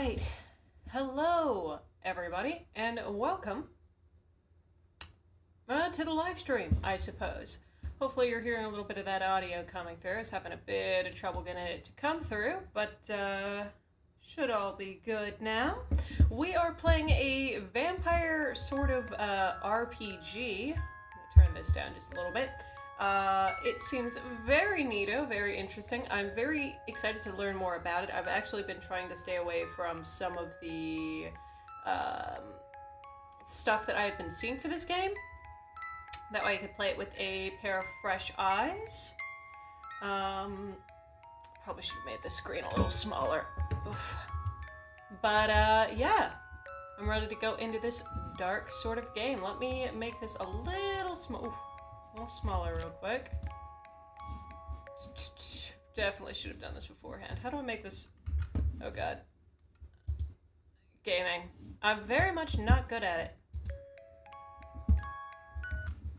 Alright, hello everybody, and welcome to the live stream, I suppose. Hopefully you're hearing a little bit of that audio coming through. I was having a bit of trouble getting it to come through, but should all be good now. We are playing a vampire sort of RPG. I'm gonna turn this down just a little bit. It seems very neato, very interesting. I'm very excited to learn more about it. I've actually been trying to stay away from some of the stuff that I've been seeing for this game. That way I could play it with a pair of fresh eyes. Probably should have made the screen a little smaller. Oof. But yeah, I'm ready to go into this dark sort of game. Let me make this a little smaller real quick. Definitely should have done this beforehand. How do I make this? Oh god. Gaming. I'm very much not good at it.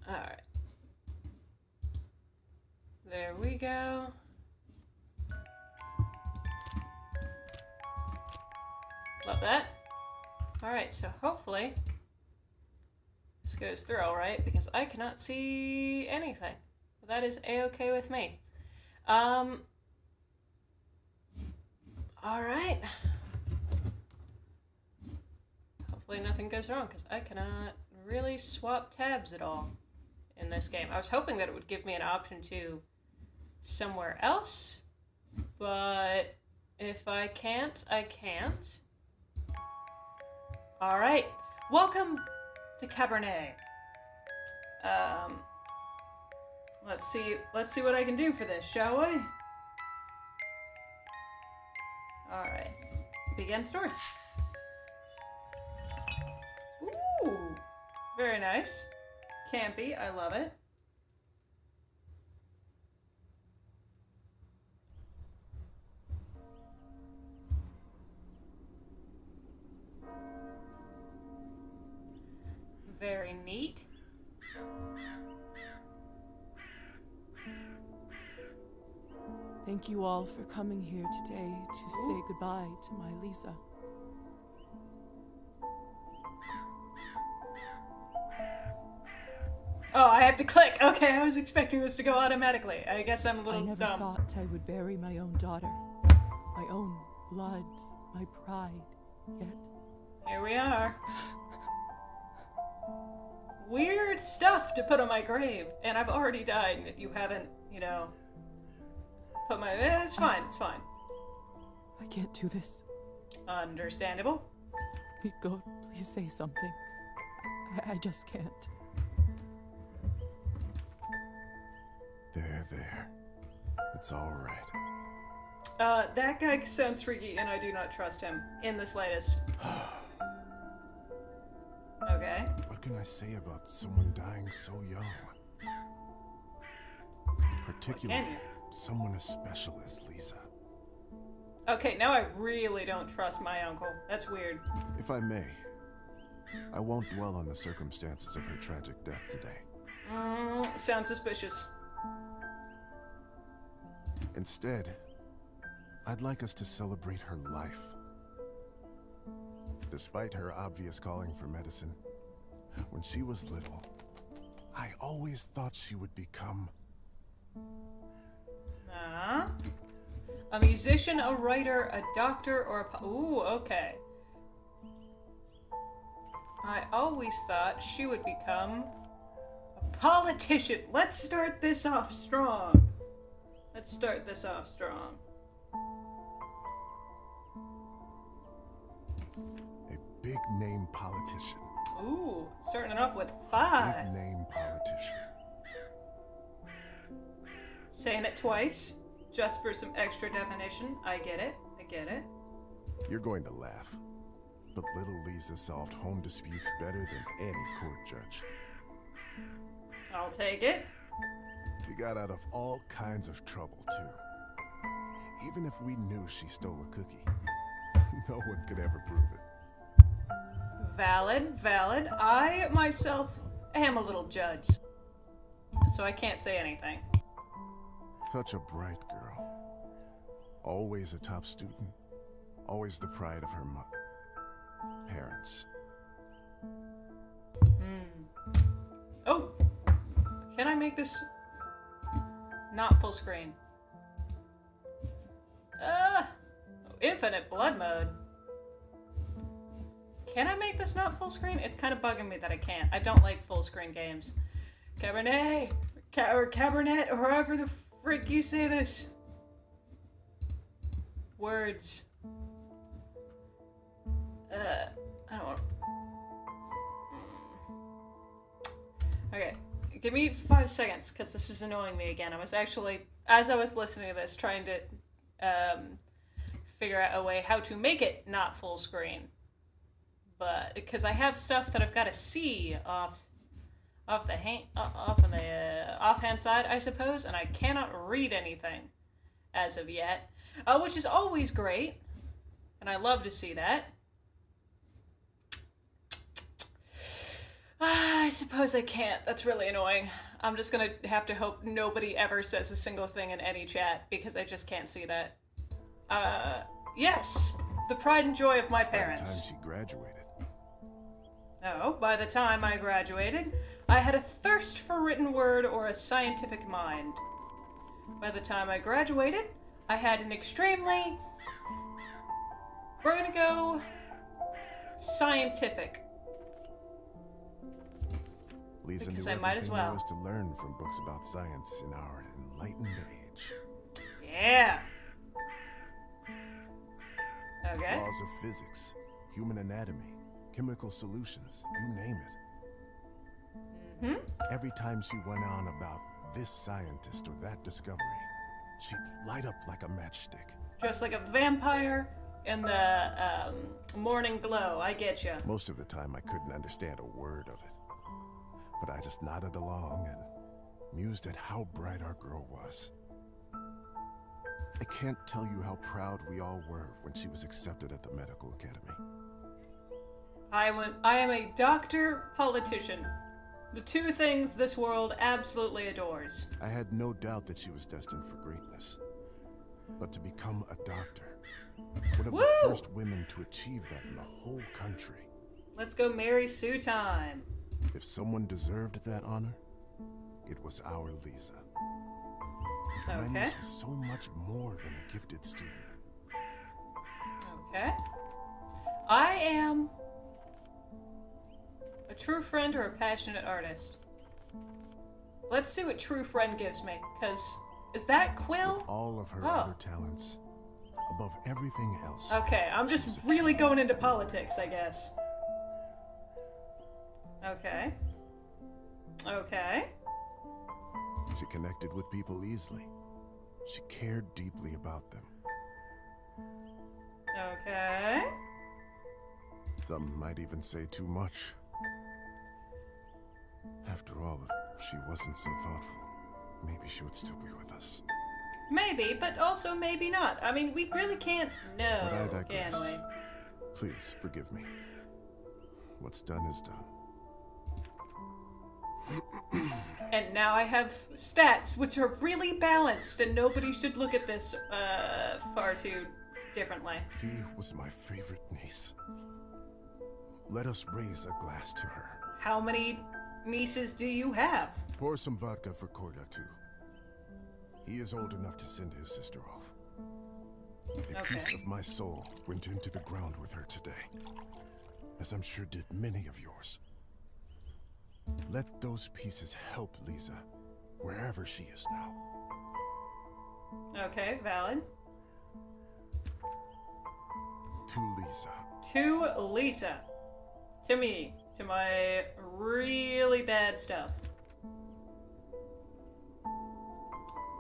Alright. There we go. Love that. Alright, so hopefully this goes through alright, because I cannot see anything. Well, that is a-okay with me. Alright. Hopefully nothing goes wrong, because I cannot really swap tabs at all in this game. I was hoping that it would give me an option to somewhere else, but if I can't, I can't. Alright, welcome to Cabernet. Let's see what I can do for this, shall we? Alright, begin story. Ooh, very nice. Campy, I love it. Very neat. Thank you all for coming here today to say goodbye to my Lisa. Oh, I have to click. Okay, I was expecting this to go automatically. I guess I'm a little I never dumb. thought I would bury my own daughter, my own blood, my pride, yet Here we are. Weird stuff to put on my grave, and I've already died, and you haven't, put my... It's fine, it's fine. I can't do this. Understandable. Rico, please say something. I just can't. There. It's all right. That guy sounds freaky, and I do not trust him in the slightest. Okay. What can I say about someone dying so young? Particularly someone as special as Lisa. Okay, now I really don't trust my uncle. That's weird. If I may, I won't dwell on the circumstances of her tragic death today. Sounds suspicious. Instead, I'd like us to celebrate her life. Despite her obvious calling for medicine, when she was little, I always thought she would become... A musician, a writer, a doctor, or a... Ooh, okay. I always thought she would become a politician. Let's start this off strong. A big name politician. Ooh, starting it off with 5. Big name politician. Saying it twice, just for some extra definition. I get it. You're going to laugh, but little Lisa solved home disputes better than any court judge. I'll take it. She got out of all kinds of trouble, too. Even if we knew she stole a cookie, no one could ever prove it. Valid. I, myself, am a little judge, so I can't say anything. Such a bright girl. Always a top student. Always the pride of her parents. Oh! Can I make this not full screen? Infinite blood mode. Can I make this not full screen? It's kind of bugging me that I can't. I don't like full screen games. Cabernet! Or Cabernet, or however the frick you say this. Words. I don't want. Okay, give me 5 seconds, because this is annoying me again. I was actually, as I was listening to this, trying to figure out a way how to make it not full screen. But, because I have stuff that I've got to see off on the offhand side, I suppose, and I cannot read anything as of yet, which is always great, and I love to see that. I suppose I can't. That's really annoying. I'm just gonna have to hope nobody ever says a single thing in any chat, because I just can't see that. Yes! The pride and joy of my parents. By the time she graduated. Oh, by the time I graduated, I had a thirst for written word or a scientific mind. By the time I graduated, I had an extremely... We're gonna go... scientific. Lisa Because knew I might as everything there well. was to learn from books about science in our enlightened age. Yeah! Okay. Laws of physics, human anatomy, chemical solutions, you name it. Every time she went on about this scientist or that discovery, she'd light up like a matchstick. Just like a vampire in the morning glow. I get you. Most of the time I couldn't understand a word of it. But I just nodded along and mused at how bright our girl was. I can't tell you how proud we all were when she was accepted at the medical academy. I am a doctor politician. The two things this world absolutely adores. I had no doubt that she was destined for greatness. But to become a doctor, one of Woo! the first women to achieve that in the whole country. Let's go Mary Sue time. If someone deserved that honor, it was our Lisa. My Okay. niece was so much more than a gifted student. Okay. I am a true friend or a passionate artist. Let's see what true friend gives me, because is that Quill? With all of her Oh. other talents, above everything else. Okay, I'm she was just a really true going into woman. politics, I guess. Okay. Okay. She connected with people easily. She cared deeply about them. Okay. Some might even say too much. After all, if she wasn't so thoughtful, maybe she would still be with us. Maybe, but also maybe not. I mean, we really can't know, But I can digress. we? Please, forgive me. What's done is done. And now I have stats, which are really balanced, and nobody should look at this far too differently. He was my favorite niece. Let us raise a glass to her. How many nieces do you have? Pour some vodka for Kolya, too. He is old enough to send his sister off. A piece of my soul went into the ground with her today, as I'm sure did many of yours. Let those pieces help Lisa, wherever she is now. Okay, valid. To Lisa. To Lisa. To me. To my really bad stuff.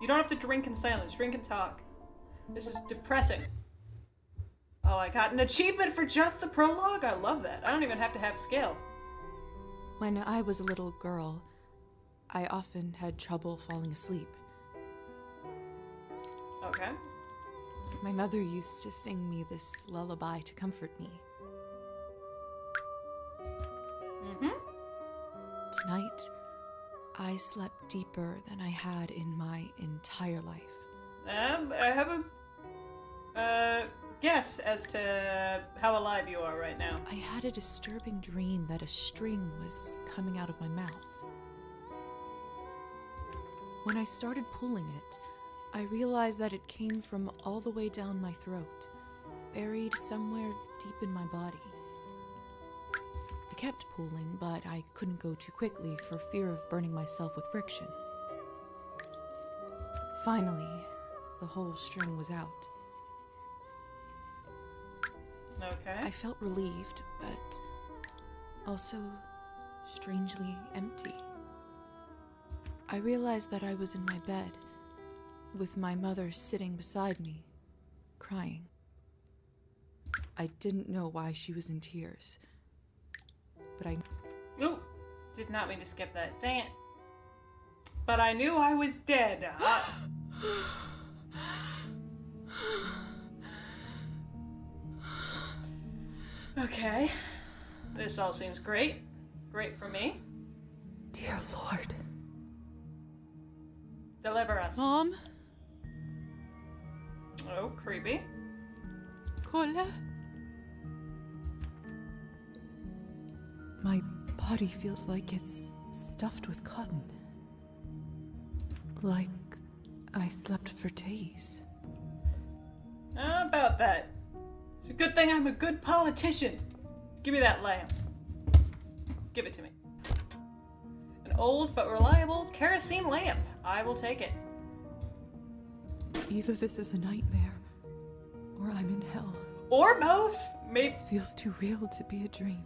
You don't have to drink in silence. Drink and talk. This is depressing. Oh, I got an achievement for just the prologue? I love that. I don't even have to have skill. When I was a little girl, I often had trouble falling asleep. Okay. My mother used to sing me this lullaby to comfort me. Tonight, I slept deeper than I had in my entire life. I have a guess as to how alive you are right now. I had a disturbing dream that a string was coming out of my mouth. When I started pulling it, I realized that it came from all the way down my throat, buried somewhere deep in my body. I kept pulling, but I couldn't go too quickly for fear of burning myself with friction. Finally, the whole string was out. Okay. I felt relieved, but also strangely empty. I realized that I was in my bed, with my mother sitting beside me, crying. I didn't know why she was in tears, but I... Ooh, did not mean to skip that. Dang it. But I knew I was dead. Okay. This all seems great. Great for me. Dear Lord. Deliver us. Mom? Oh, creepy. Cola? My body feels like it's stuffed with cotton. Like I slept for days. How about that? It's a good thing I'm a good politician. Give me that lamp. Give it to me. An old but reliable kerosene lamp. I will take it. Either this is a nightmare, or I'm in hell. Or both. Maybe. This feels too real to be a dream.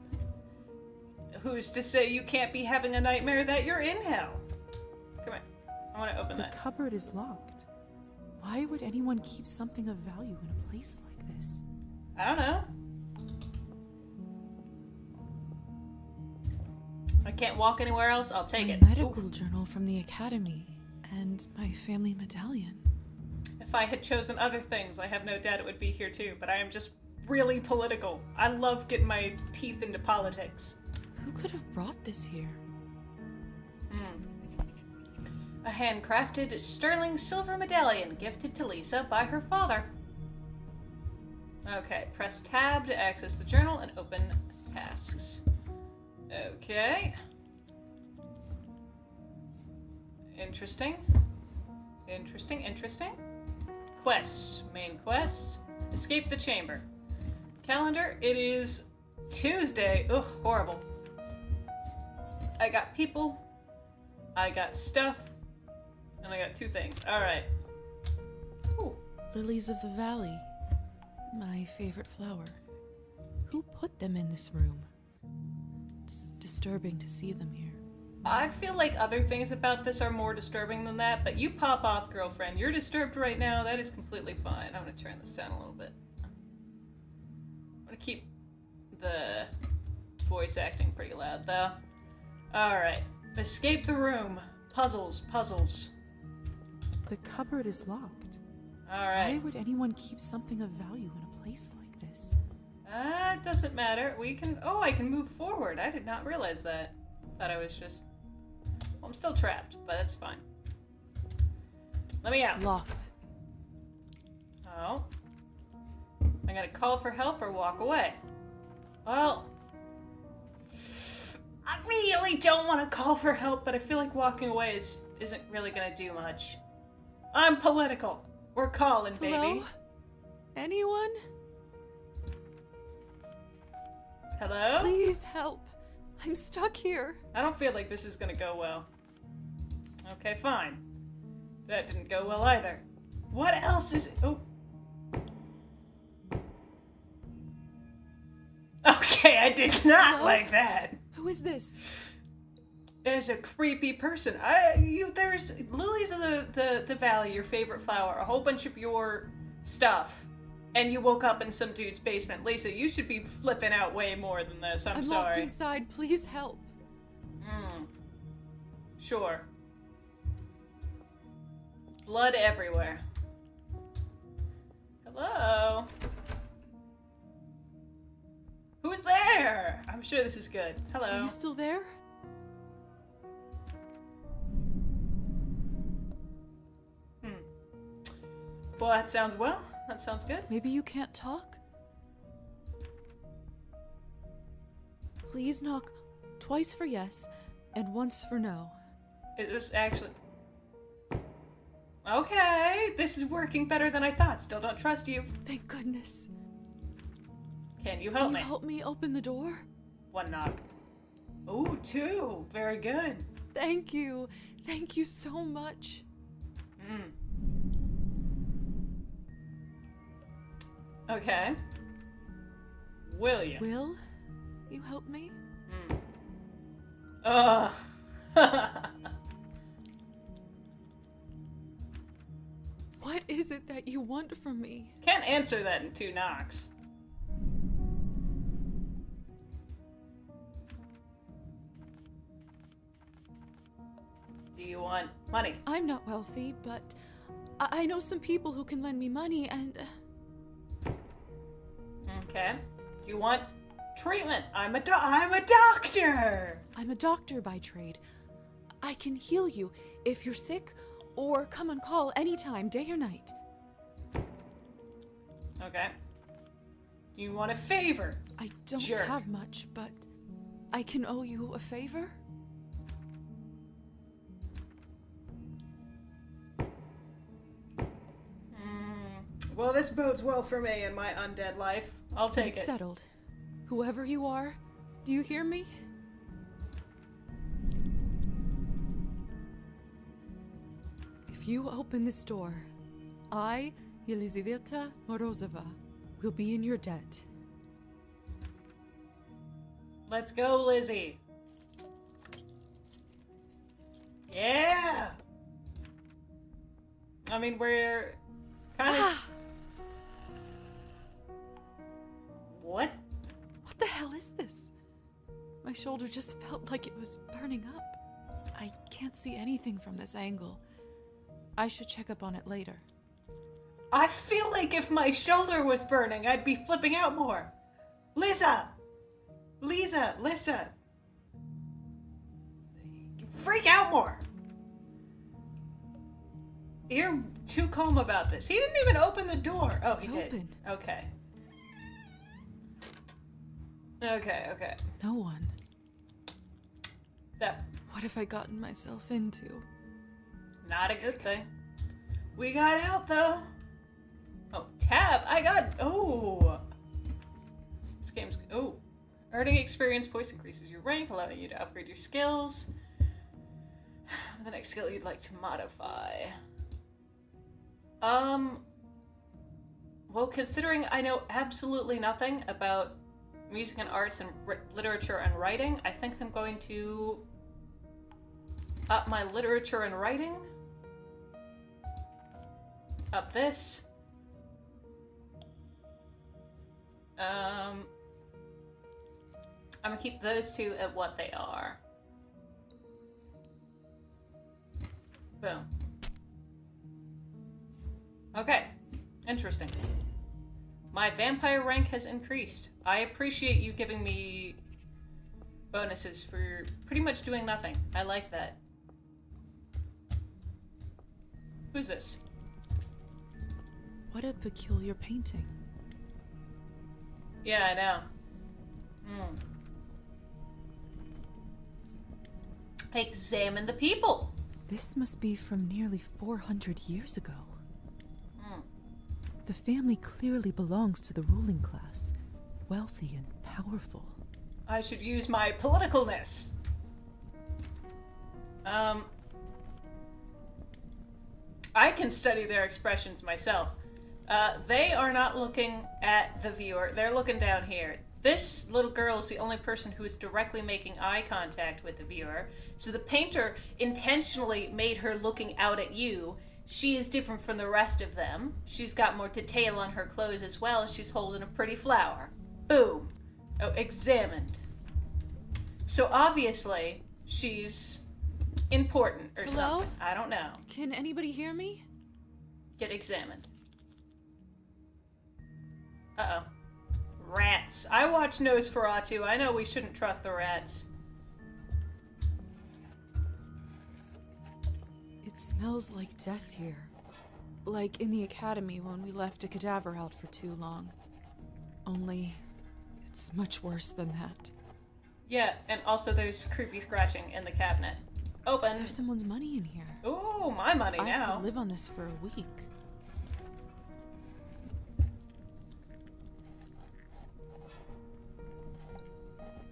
Who's to say you can't be having a nightmare that you're in hell? Come on. I want to open The that. cupboard is locked. Why would anyone keep something of value in a place like this? I don't know. I can't walk anywhere else. I'll take My it. medical Ooh. journal from the academy and my family medallion. If I had chosen other things, I have no doubt it would be here too, but I am just really political. I love getting my teeth into politics. Who could have brought this here? A handcrafted sterling silver medallion gifted to Lisa by her father. Okay, press tab to access the journal and open tasks. Okay. Interesting. Interesting. Quests. Main quest. Escape the chamber. Calendar. It is Tuesday. Ugh, horrible. I got people. I got stuff. And I got two things. Alright. Ooh. Lilies of the valley. My favorite flower. Who put them in this room? It's disturbing to see them here. I feel like other things about this are more disturbing than that, but you pop off, girlfriend. You're disturbed right now. That is completely fine. I'm going to turn this down a little bit. I'm going to keep the voice acting pretty loud, though. Alright. Escape the room. Puzzles. The cupboard is locked. Alright. Why would anyone keep something of value in a place like this? It doesn't matter. We can... Oh, I can move forward. I did not realize that. Thought I was just... Well, I'm still trapped, but that's fine. Let me out. Locked. Oh. I gotta call for help or walk away. Well... I really don't want to call for help, but I feel like walking away isn't really gonna do much. I'm political. We're calling, baby. Hello? Anyone? Hello? Please help. I'm stuck here. I don't feel like this is gonna go well. Okay, fine. That didn't go well either. What else is... Oh. Okay, I did not Hello? like that. Who is this? There's a creepy person. There's lilies of the valley, your favorite flower, a whole bunch of your stuff, and you woke up in some dude's basement. Lisa, you should be flipping out way more than this. I'm sorry. locked inside. Please help. Sure. Blood everywhere. Hello? Who's there? I'm sure this is good. Hello. Are you still there? Well, that sounds that sounds good. Maybe you can't talk? Please knock twice for yes and once for no. It was actually... Okay, this is working better than I thought. Still don't trust you. Thank goodness. Can you help Can me? you help me open the door? One knock. Ooh, two. Very good. Thank you. Thank you so much. Okay. Will you? Will you help me? Ugh. What is it that you want from me? Can't answer that in two knocks. Do you want money? I'm not wealthy, but I know some people who can lend me money and... Okay. Do you want treatment? I'm a doctor! I'm a doctor by trade. I can heal you if you're sick or come on call anytime, day or night. Okay. Do you want a favor? I don't Jerk. have much, but I can owe you a favor? Well, this bodes well for me in my undead life. I'll take It's it. settled. Whoever you are, do you hear me? If you open this door, I, Yelizaveta Morozova, will be in your debt. Let's go, Lizzie. Yeah! I mean, we're kind of... What? What the hell is this? My shoulder just felt like it was burning up. I can't see anything from this angle. I should check up on it later. I feel like if my shoulder was burning, I'd be flipping out more. Lisa! Lisa! Freak out more! You're too calm about this. He didn't even open the door. Oh, It's he did. open. Okay. Okay. No one. That What have I gotten myself into? not a good thing. We got out though. Oh, tab. I got. Oh. This game's. Oh. Earning experience points increases your rank, allowing you to upgrade your skills. The next skill you'd like to modify. Well, considering I know absolutely nothing about music and arts and literature and writing, I think I'm going to up my literature and writing. Up this. I'm gonna keep those two at what they are. Boom. Okay. Interesting. My vampire rank has increased. I appreciate you giving me bonuses for pretty much doing nothing. I like that. Who's this? What a peculiar painting. Yeah, I know. Examine the people. This must be from nearly 400 years ago. The family clearly belongs to the ruling class, wealthy and powerful. I should use my politicalness. I can study their expressions myself. They are not looking at the viewer. They're looking down here. This little girl is the only person who is directly making eye contact with the viewer. So the painter intentionally made her looking out at you. She is different from the rest of them. She's got more detail on her clothes as well, and she's holding a pretty flower. Boom. Oh, examined. So obviously, she's important or Hello? something. I don't know. Can anybody hear me? Get examined. Uh-oh. Rats. I watch Nosferatu. I know we shouldn't trust the rats. It smells like death here. Like in the academy when we left a cadaver out for too long. Only, it's much worse than that. Yeah, and also there's creepy scratching in the cabinet. Open. There's someone's money in here. Ooh, my money I now. could live on this for a week.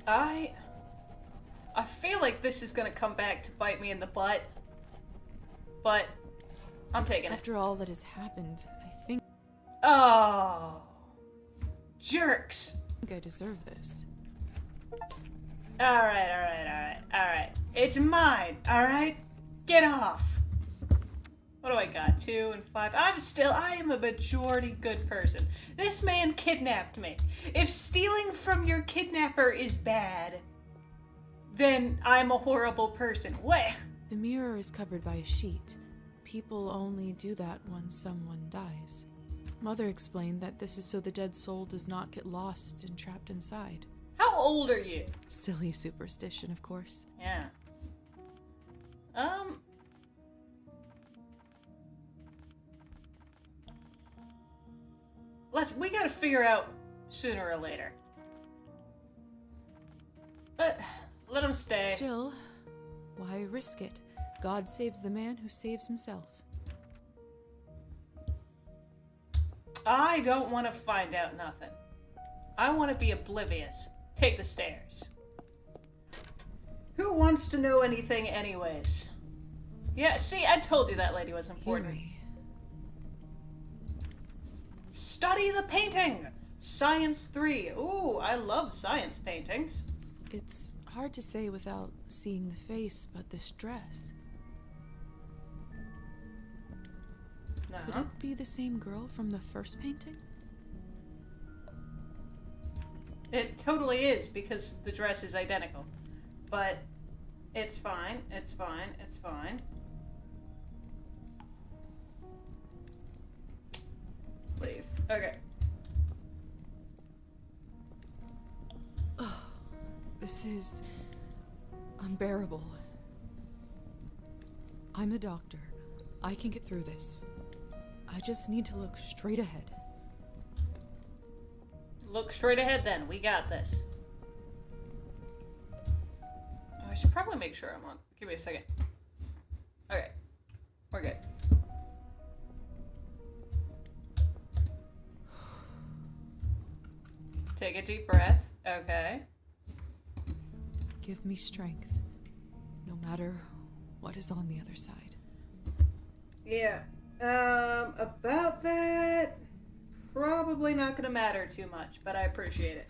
I feel like this is gonna come back to bite me in the butt. But I'm taking it. After all that has happened, I think Oh, jerks. I deserve this. All right. It's mine. All right, get off. What do I got? 2 and 5. I am a majority good person. This man kidnapped me. If stealing from your kidnapper is bad, then I'm a horrible person. What? The mirror is covered by a sheet. People only do that when someone dies. Mother explained that this is so the dead soul does not get lost and trapped inside. How old are you? Silly superstition, of course. Yeah. We gotta figure out sooner or later. Let him stay. Still, why risk it? God saves the man who saves himself. I don't want to find out nothing. I want to be oblivious. Take the stairs. Who wants to know anything anyways? Yeah, see, I told you that lady was important. Eerie. Study the painting! Science 3. Ooh, I love science paintings. It's hard to say without seeing the face, but this dress. Could it be the same girl from the first painting? It totally is, because the dress is identical. But it's fine, it's fine, it's fine. Leave. Okay. Oh, this is unbearable. I'm a doctor. I can get through this. I just need to look straight ahead. Look straight ahead then. We got this. Oh, I should probably make sure I'm on. Give me a second. Okay. We're good. Take a deep breath. Okay. Give me strength, no matter what is on the other side. Yeah. About that, probably not gonna matter too much, but I appreciate it.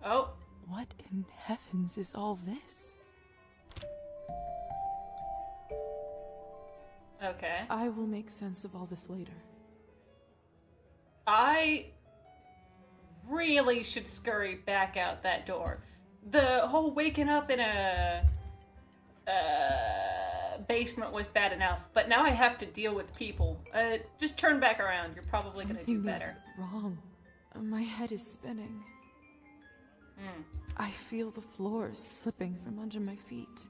Oh. What in heavens is all this? Okay. I will make sense of all this later. I really should scurry back out that door. The whole waking up in a basement was bad enough, but now I have to deal with people. Just turn back around. You're probably going to do better. Something is wrong. My head is spinning. I feel the floor slipping from under my feet.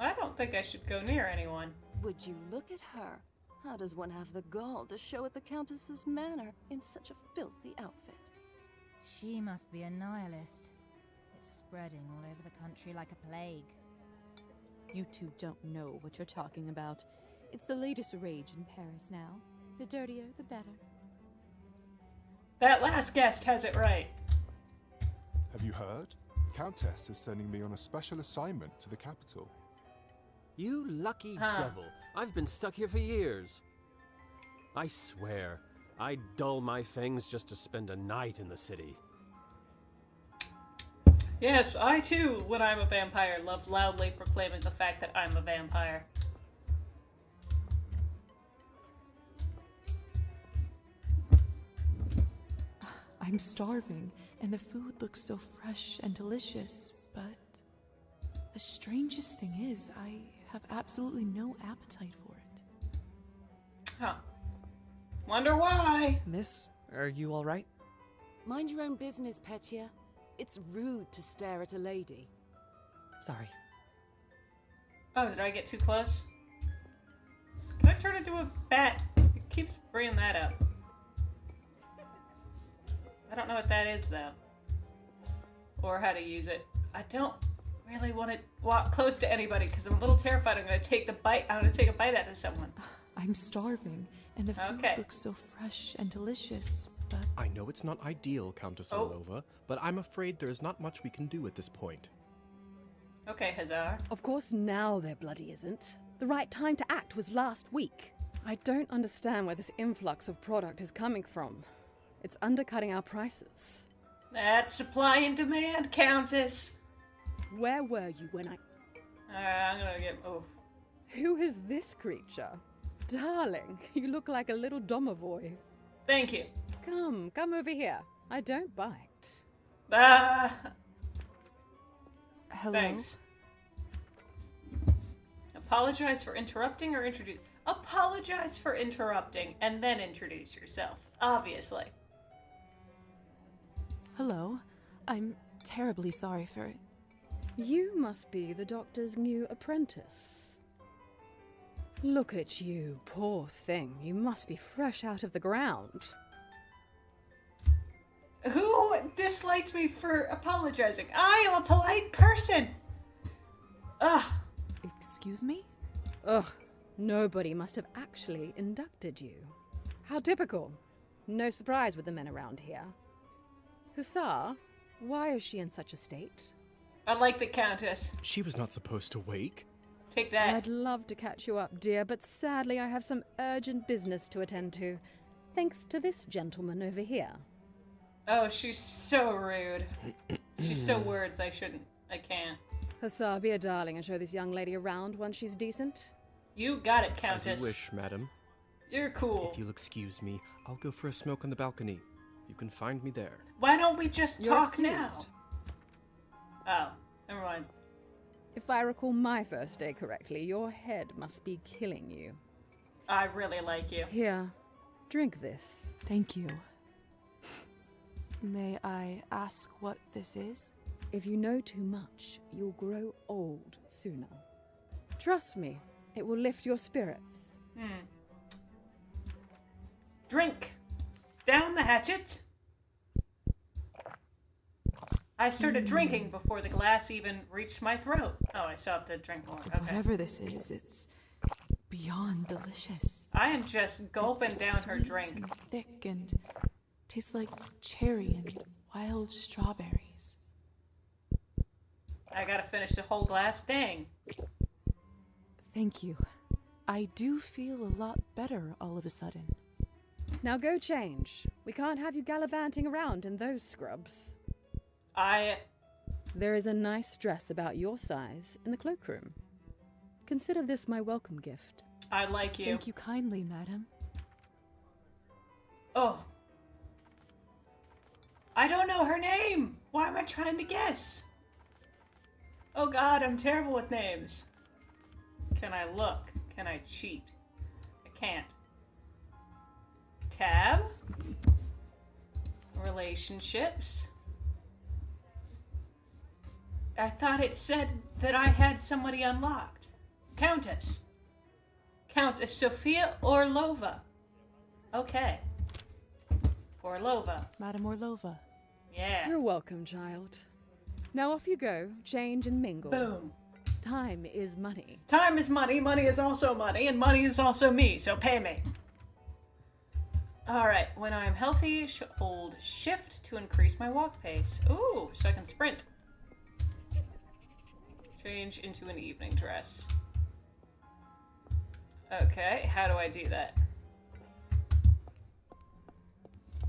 I don't think I should go near anyone. Would you look at her? How does one have the gall to show at the Countess's manor in such a filthy outfit? She must be a nihilist. It's spreading all over the country like a plague. You two don't know what you're talking about. It's the latest rage in Paris now. The dirtier, the better. That last guest has it right. Have you heard? The Countess is sending me on a special assignment to the capital. You lucky devil. I've been stuck here for years. I swear, I'd dull my fangs just to spend a night in the city. Yes, I too, when I'm a vampire, love loudly proclaiming the fact that I'm a vampire. I'm starving, and the food looks so fresh and delicious, but the strangest thing is, I have absolutely no appetite for it. Huh. Wonder why? Miss, are you all right? Mind your own business, Petya. It's rude to stare at a lady. Sorry. Oh, did I get too close? Can I turn into a bat? It keeps bringing that up. I don't know what that is, though. Or how to use it. I don't really want to walk close to anybody because I'm a little terrified I'm going to take a bite out of someone. I'm starving, and the food looks so fresh and delicious, but... I know it's not ideal, Countess Orlova, but I'm afraid there is not much we can do at this point. Okay, Hazar. Of course now there bloody isn't. The right time to act was last week. I don't understand where this influx of product is coming from. It's undercutting our prices. That's supply and demand, Countess. Where were you when I'm gonna get... Oh. Who is this creature? Darling, you look like a little domovoy. Thank you. Come over here. I don't bite. Hello? Thanks. Apologize for interrupting or introduce... Apologize for interrupting and then introduce yourself, obviously. Hello. I'm terribly sorry for it. You must be the doctor's new apprentice. Look at you, poor thing. You must be fresh out of the ground. Who dislikes me for apologizing? I am a polite person! Ugh. Excuse me? Ugh. Nobody must have actually inducted you. How typical. No surprise with the men around here. Hussar, why is she in such a state? Unlike the Countess. She was not supposed to wake. Take that. I'd love to catch you up, dear, but sadly I have some urgent business to attend to. Thanks to this gentleman over here. Oh, she's so rude. She's so words I can't. Hussar, be a darling and show this young lady around once she's decent. You got it, Countess. As you wish, madam. You're cool. If you'll excuse me, I'll go for a smoke on the balcony. You can find me there. Why don't we just You're talk excused. now? Oh, never mind. If I recall my first day correctly, your head must be killing you. I really like you. Here, drink this. Thank you. May I ask what this is? If you know too much, you'll grow old sooner. Trust me, it will lift your spirits. Drink. Down the hatchet. I started drinking before the glass even reached my throat. Oh, I still have to drink more. Okay. Whatever this is, it's beyond delicious. I am just gulping It's down her sweet drink. and thick and tastes like cherry and wild strawberries. I gotta finish the whole glass. Dang. Thank you. I do feel a lot better all of a sudden. Now go change. We can't have you gallivanting around in those scrubs. There is a nice dress about your size in the cloakroom. Consider this my welcome gift. I like you. Thank you kindly, madam. Oh. I don't know her name. Why am I trying to guess? Oh god, I'm terrible with names. Can I look? Can I cheat? I can't. Tab. Relationships. I thought it said that I had somebody unlocked. Countess. Countess Sophia Orlova. Okay. Orlova. Madam Orlova. Yeah. You're welcome, child. Now off you go, change and mingle. Boom. Time is money. Time is money, money is also money, and money is also me, so pay me. Alright, when I'm healthy, hold shift to increase my walk pace. Ooh, so I can sprint. Change into an evening dress. Okay, how do I do that?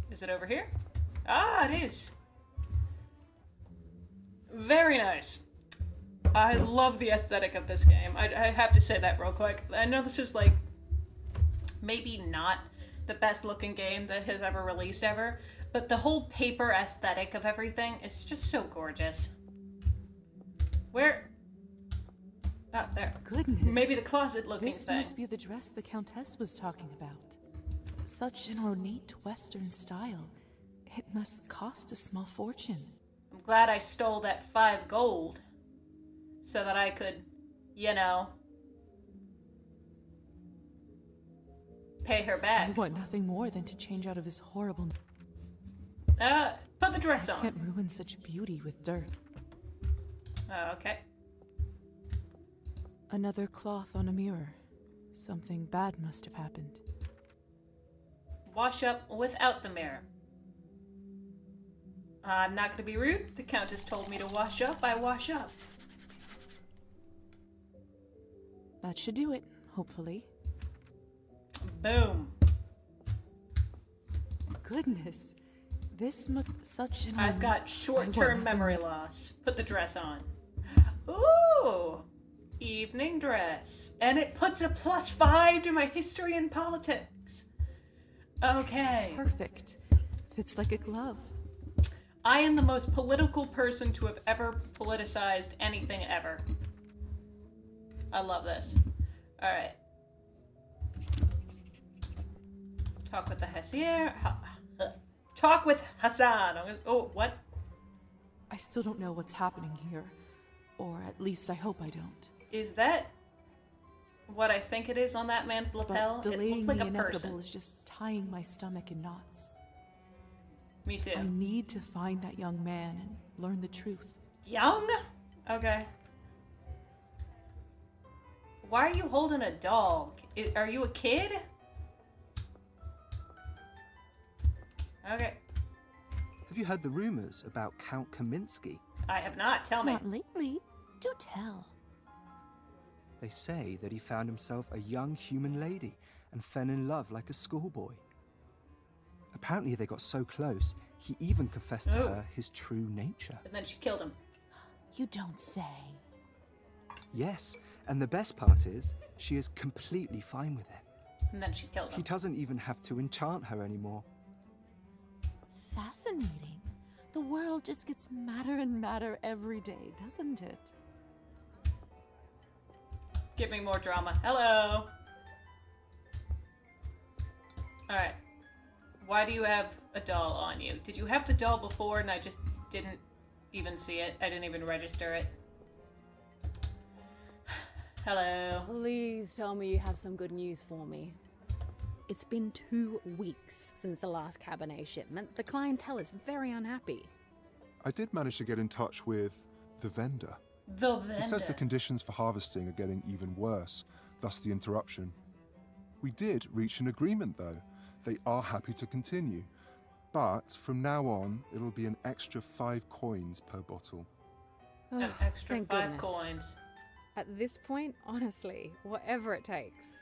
Is it over here? Ah, it is. Very nice. I love the aesthetic of this game. I have to say that real quick. I know this is like maybe not the best looking game that has ever released ever, but the whole paper aesthetic of everything is just so gorgeous. Where? Ah, there. Goodness. Maybe the closet looking This thing. must be the dress the Countess was talking about. Such an ornate Western style. It must cost a small fortune. I'm glad I stole that 5 gold so that I could, you know, pay her I back. want nothing more than to change out of this horrible... Put the dress on. Can't ruin such beauty with dirt. Okay. Another cloth on a mirror. Something bad must have happened. Wash up without the mirror. I'm not going to be rude. The Countess told me to wash up. I wash up. That should do it, hopefully. Boom. Goodness. This such an... I've got I short-term want memory loss. Put the dress on. Ooh! Evening dress. And it puts a +5 to my history and politics. Okay. It's perfect. Fits like a glove. I am the most political person to have ever politicized anything ever. I love this. Alright. Talk with the Hessier. Talk with Hassan. Oh, what? I still don't know what's happening here. Or at least I hope I don't. Is that what I think it is on that man's lapel? But delaying It looked the like a inevitable person. is just tying my stomach in knots. Me too. I need to find that young man and learn the truth. Young? Okay. Why are you holding a dog? Are you a kid? Okay. Have you heard the rumors about Count Kaminsky? I have not. Tell me. Not lately. Do tell. They say that he found himself a young human lady and fell in love like a schoolboy. Apparently they got so close, he even confessed to her his true nature. And then she killed him. You don't say. Yes, and the best part is, she is completely fine with it. And then she killed He him. doesn't even have to enchant her anymore. Fascinating. The world just gets madder and madder every day, doesn't it? Give me more drama. Hello. Alright. Why do you have a doll on you? Did you have the doll before and I just didn't even see it? I didn't even register it. Hello. Please tell me you have some good news for me. It's been 2 weeks since the last Cabernet shipment. The clientele is very unhappy. I did manage to get in touch with the vendor. The vendor. He says the conditions for harvesting are getting even worse, thus the interruption. We did reach an agreement though. They are happy to continue, but from now on, it'll be an extra 5 coins per bottle. An extra Thank 5 goodness. coins. At this point, honestly, whatever it takes.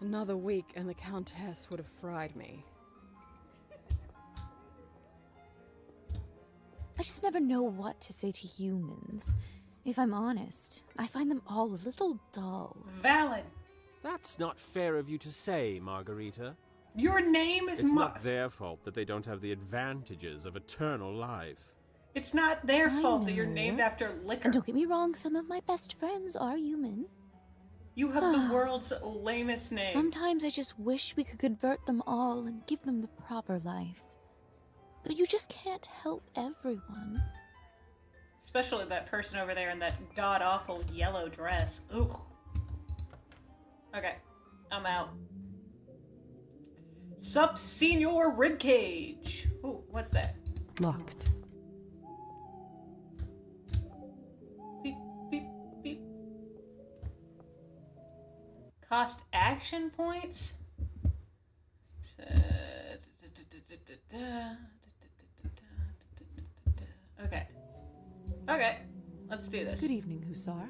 Another week and the Countess would have fried me. I just never know what to say to humans. If I'm honest, I find them all a little dull. Valid. That's not fair of you to say, Margarita. Your name is It's not their fault that they don't have the advantages of eternal life. It's not their I fault that you're know. named after liquor. And don't get me wrong, some of my best friends are human. You have the world's lamest name. Sometimes I just wish we could convert them all and give them the proper life. But you just can't help everyone. Especially that person over there in that god-awful yellow dress. Ugh. Okay, I'm out. Sup, Senior Ribcage. Ooh, what's that? Locked. Beep, beep, beep. Cost action points? Okay. Okay, let's do this. Good evening, Hussar.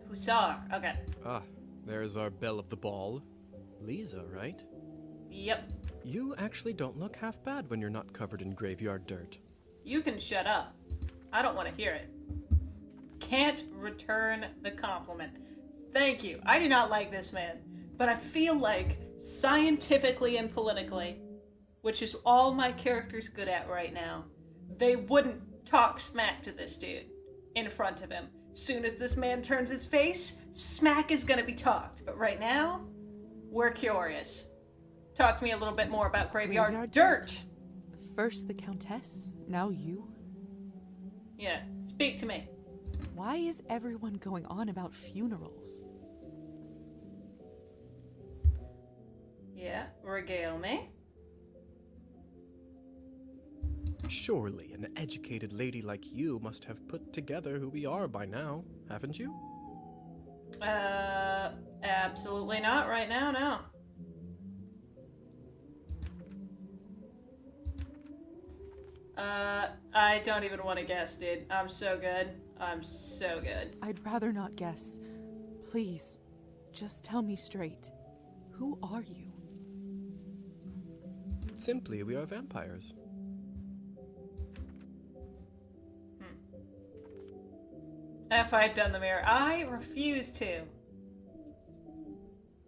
Hussar, okay. Ah, there's our belle of the ball. Lisa, right? Yep. You actually don't look half bad when you're not covered in graveyard dirt. You can shut up. I don't want to hear it. Can't return the compliment. Thank you. I do not like this man, but I feel like scientifically and politically, which is all my character's good at right now, they wouldn't talk smack to this dude in front of him. Soon as this man turns his face, smack is gonna be talked. But right now, we're curious. Talk to me a little bit more about graveyard dirt. First the Countess, now you. Yeah, speak to me. Why is everyone going on about funerals? Yeah, regale me. Surely an educated lady like you must have put together who we are by now, haven't you? Absolutely not right now, no. I don't even want to guess, dude. I'm so good. I'm so good. I'd rather not guess. Please, just tell me straight. Who are you? Simply, we are vampires. If I'd done the mirror, I refuse to.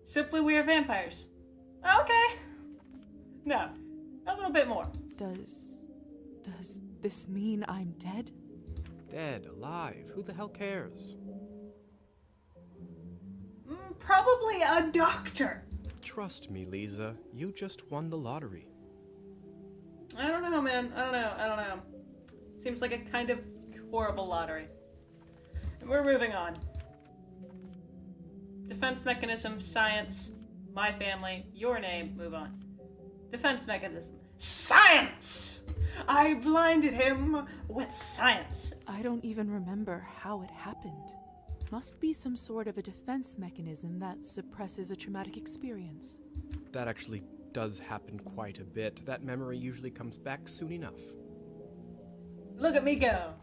Simply, we are vampires. Okay. No, a little bit more. Does this mean I'm dead? Dead, alive, who the hell cares? Probably a doctor. Trust me, Lisa, you just won the lottery. I don't know, man. I don't know. Seems like a kind of horrible lottery. We're moving on. Defense mechanism, science, my family, your name, move on. Defense mechanism. Science! I blinded him with science. I don't even remember how it happened. Must be some sort of a defense mechanism that suppresses a traumatic experience. That actually does happen quite a bit. That memory usually comes back soon enough. Look at me go.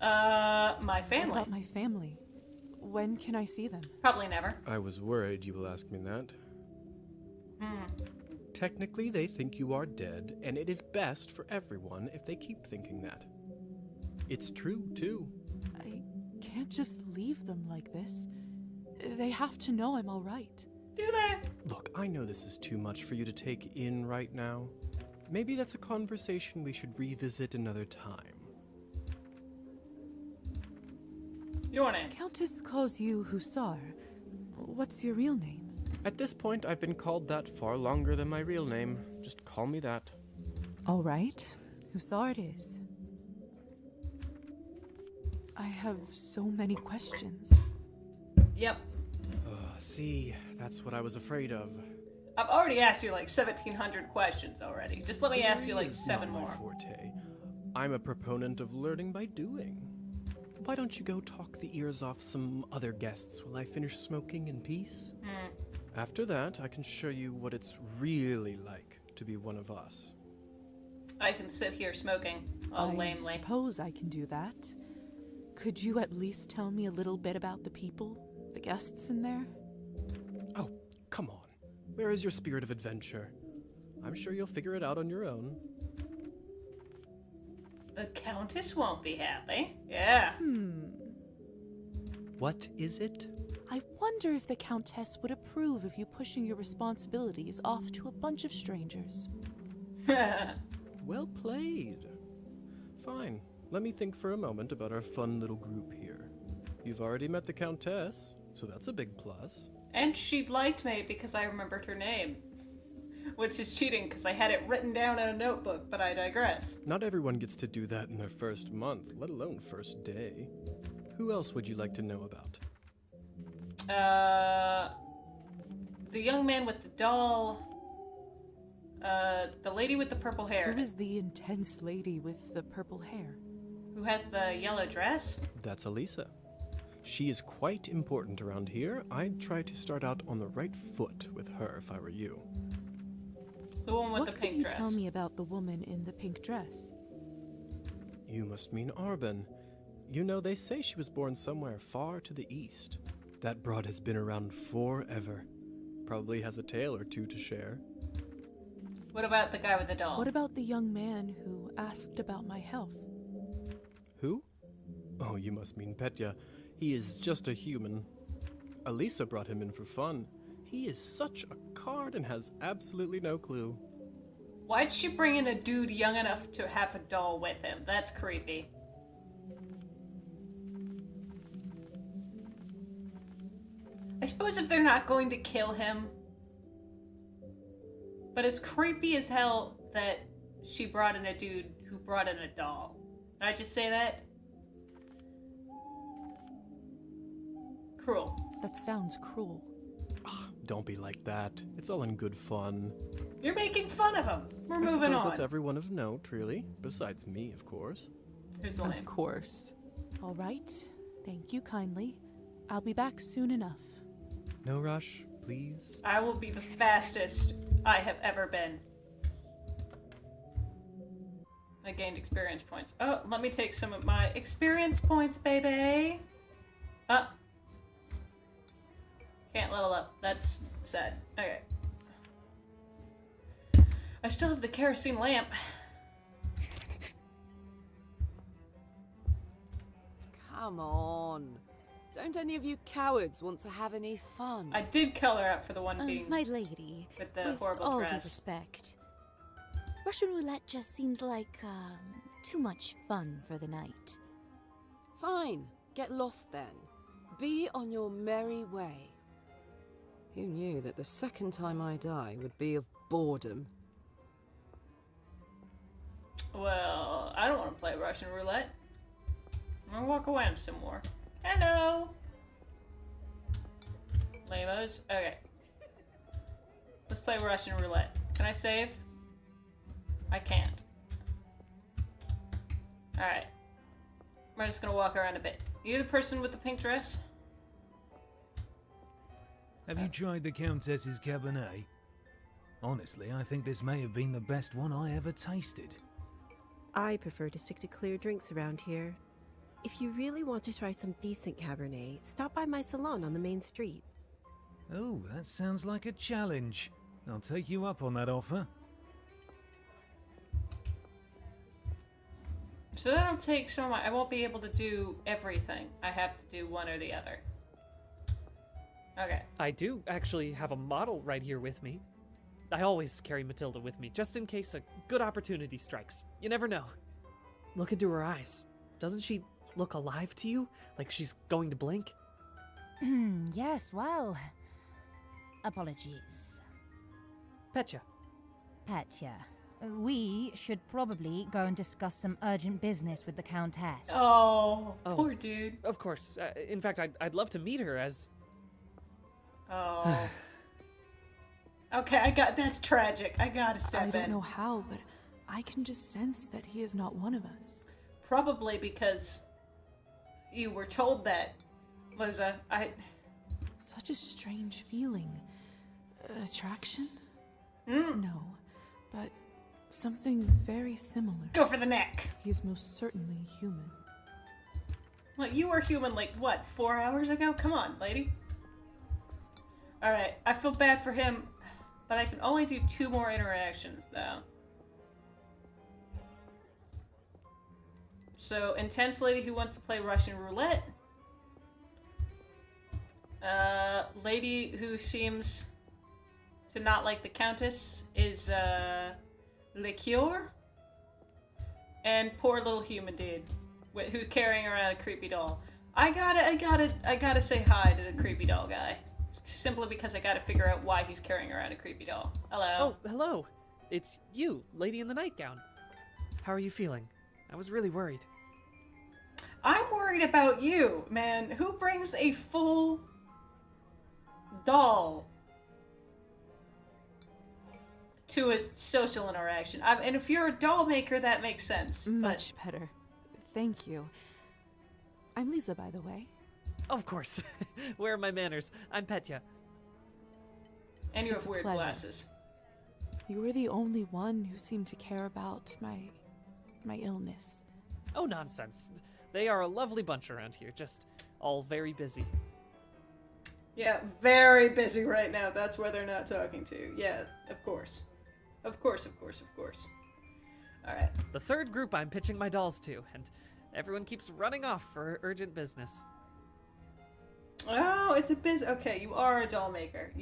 My family. What about my family? When can I see them? Probably never. I was worried you will ask me that. Technically, they think you are dead, and it is best for everyone if they keep thinking that. It's true, too. I can't just leave them like this. They have to know I'm all right. Do they? Look, I know this is too much for you to take in right now. Maybe that's a conversation we should revisit another time. Your name? Countess calls you Hussar. What's your real name? At this point, I've been called that far longer than my real name. Just call me that. All right. Hussar it is. I have so many questions. Yep. See, that's what I was afraid of. I've already asked you like 1,700 questions already. Just let me ask you like 7 not more. My forte. I'm a proponent of learning by doing. Why don't you go talk the ears off some other guests while I finish smoking in peace? After that, I can show you what it's really like to be one of us. I can sit here smoking all lamely. I suppose I can do that. Could you at least tell me a little bit about the people, the guests in there? Oh, come on. Where is your spirit of adventure? I'm sure you'll figure it out on your own. The Countess won't be happy. Yeah. What is it? I wonder if the Countess would approve of you pushing your responsibilities off to a bunch of strangers. Well played. Fine. Let me think for a moment about our fun little group here. You've already met the Countess, so that's a big plus. And she liked me because I remembered her name. Which is cheating because I had it written down in a notebook, but I digress. Not everyone gets to do that in their first month, let alone first day. Who else would you like to know about? The young man with the doll. The lady with the purple hair. Who is the intense lady with the purple hair? Who has the yellow dress? That's Elisa. She is quite important around here. I'd try to start out on the right foot with her if I were you. The one with what the pink could you dress. tell me about the woman in the pink dress? You must mean Arbin. You know, they say she was born somewhere far to the east. That broad has been around forever. Probably has a tale or two to share. What about the guy with the doll? What about the young man who asked about my health? Who? Oh, you must mean Petya. He is just a human. Elisa brought him in for fun. He is such a card and has absolutely no clue. Why'd she bring in a dude young enough to have a doll with him? That's creepy. I suppose if they're not going to kill him. But it's creepy as hell that she brought in a dude who brought in a doll. Did I just say that? Cruel. That sounds cruel. don't be like that. It's all in good fun. You're making fun of him. We're I moving suppose on. that's everyone of note, really. Besides me, of course. Who's the Of lame? course. All right. Thank you kindly. I'll be back soon enough. No rush, please. I will be the fastest I have ever been. I gained experience points. Oh, let me take some of my experience points, baby. Can't level up. That's sad. Okay. I still have the kerosene lamp. Come on. Don't any of you cowards want to have any fun? I did color up for the one being My lady, with the with horrible all due dress. respect, Russian roulette just seems like, too much fun for the night. Fine. Get lost then. Be on your merry way. Who knew that the second time I die would be of boredom? Well, I don't want to play Russian roulette. I'm gonna walk away some more. Hello! Lamos. Okay. Let's play Russian roulette. Can I save? I can't. Alright. We're just gonna walk around a bit. You the person with the pink dress? Have you tried the Countess's Cabernet? Honestly, I think this may have been the best one I ever tasted. I prefer to stick to clear drinks around here. If you really want to try some decent Cabernet, stop by my salon on the main street. Oh, that sounds like a challenge. I'll take you up on that offer. So that'll take so much. I won't be able to do everything. I have to do one or the other. Okay. I do actually have a model right here with me. I always carry Matilda with me, just in case a good opportunity strikes. You never know. Look into her eyes. Doesn't she look alive to you? Like she's going to blink? Yes, well... Apologies. Petya. Petya. We should probably go and discuss some urgent business with the Countess. Oh, poor dude. Of course. In fact, I'd love to meet her as... Oh. Okay, that's tragic. I gotta step in. I don't know how, but I can just sense that he is not one of us. Probably because you were told that, Liza. Such a strange feeling. Attraction? No, but something very similar. Go for the neck. He is most certainly human. Well, you were human like, what, 4 hours ago? Come on, lady. Alright, I feel bad for him, but I can only do 2 more interactions, though. So, intense lady who wants to play Russian roulette. Lady who seems to not like the Countess is, Liqueur. And poor little human dude who's carrying around a creepy doll. I gotta say hi to the creepy doll guy. Simply because I gotta figure out why he's carrying around a creepy doll. Hello. Oh, hello. It's you, lady in the nightgown. How are you feeling? I was really worried. I'm worried about you, man. Who brings a full doll to a social interaction? And if you're a doll maker, that makes sense. Much better. Thank you. I'm Lisa, by the way. Of course. Where are my manners? I'm Petya. And you It's have a weird pleasure. glasses. You were the only one who seemed to care about my illness. Oh, nonsense. They are a lovely bunch around here, just all very busy. Yeah, very busy right now. That's why they're not talking to. Yeah, of course. Of course. Alright. The third group I'm pitching my dolls to, and everyone keeps running off for urgent business. Oh, it's a okay, you are a doll maker.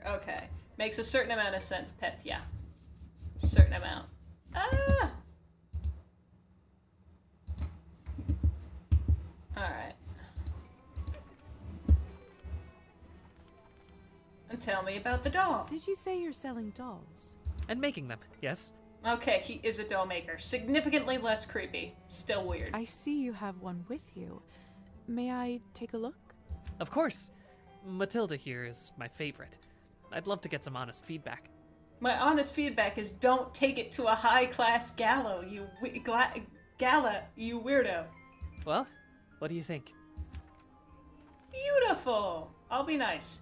Okay. Makes a certain amount of sense, Petya. Certain amount. Ah! Alright. And tell me about the doll. Did you say you're selling dolls? And making them, yes. Okay, he is a doll maker. Significantly less creepy. Still weird. I see you have one with you. May I take a look? Of course. Matilda here is my favorite. I'd love to get some honest feedback. My honest feedback is don't take it to a high-class gala, you weirdo. Well, what do you think? Beautiful. I'll be nice.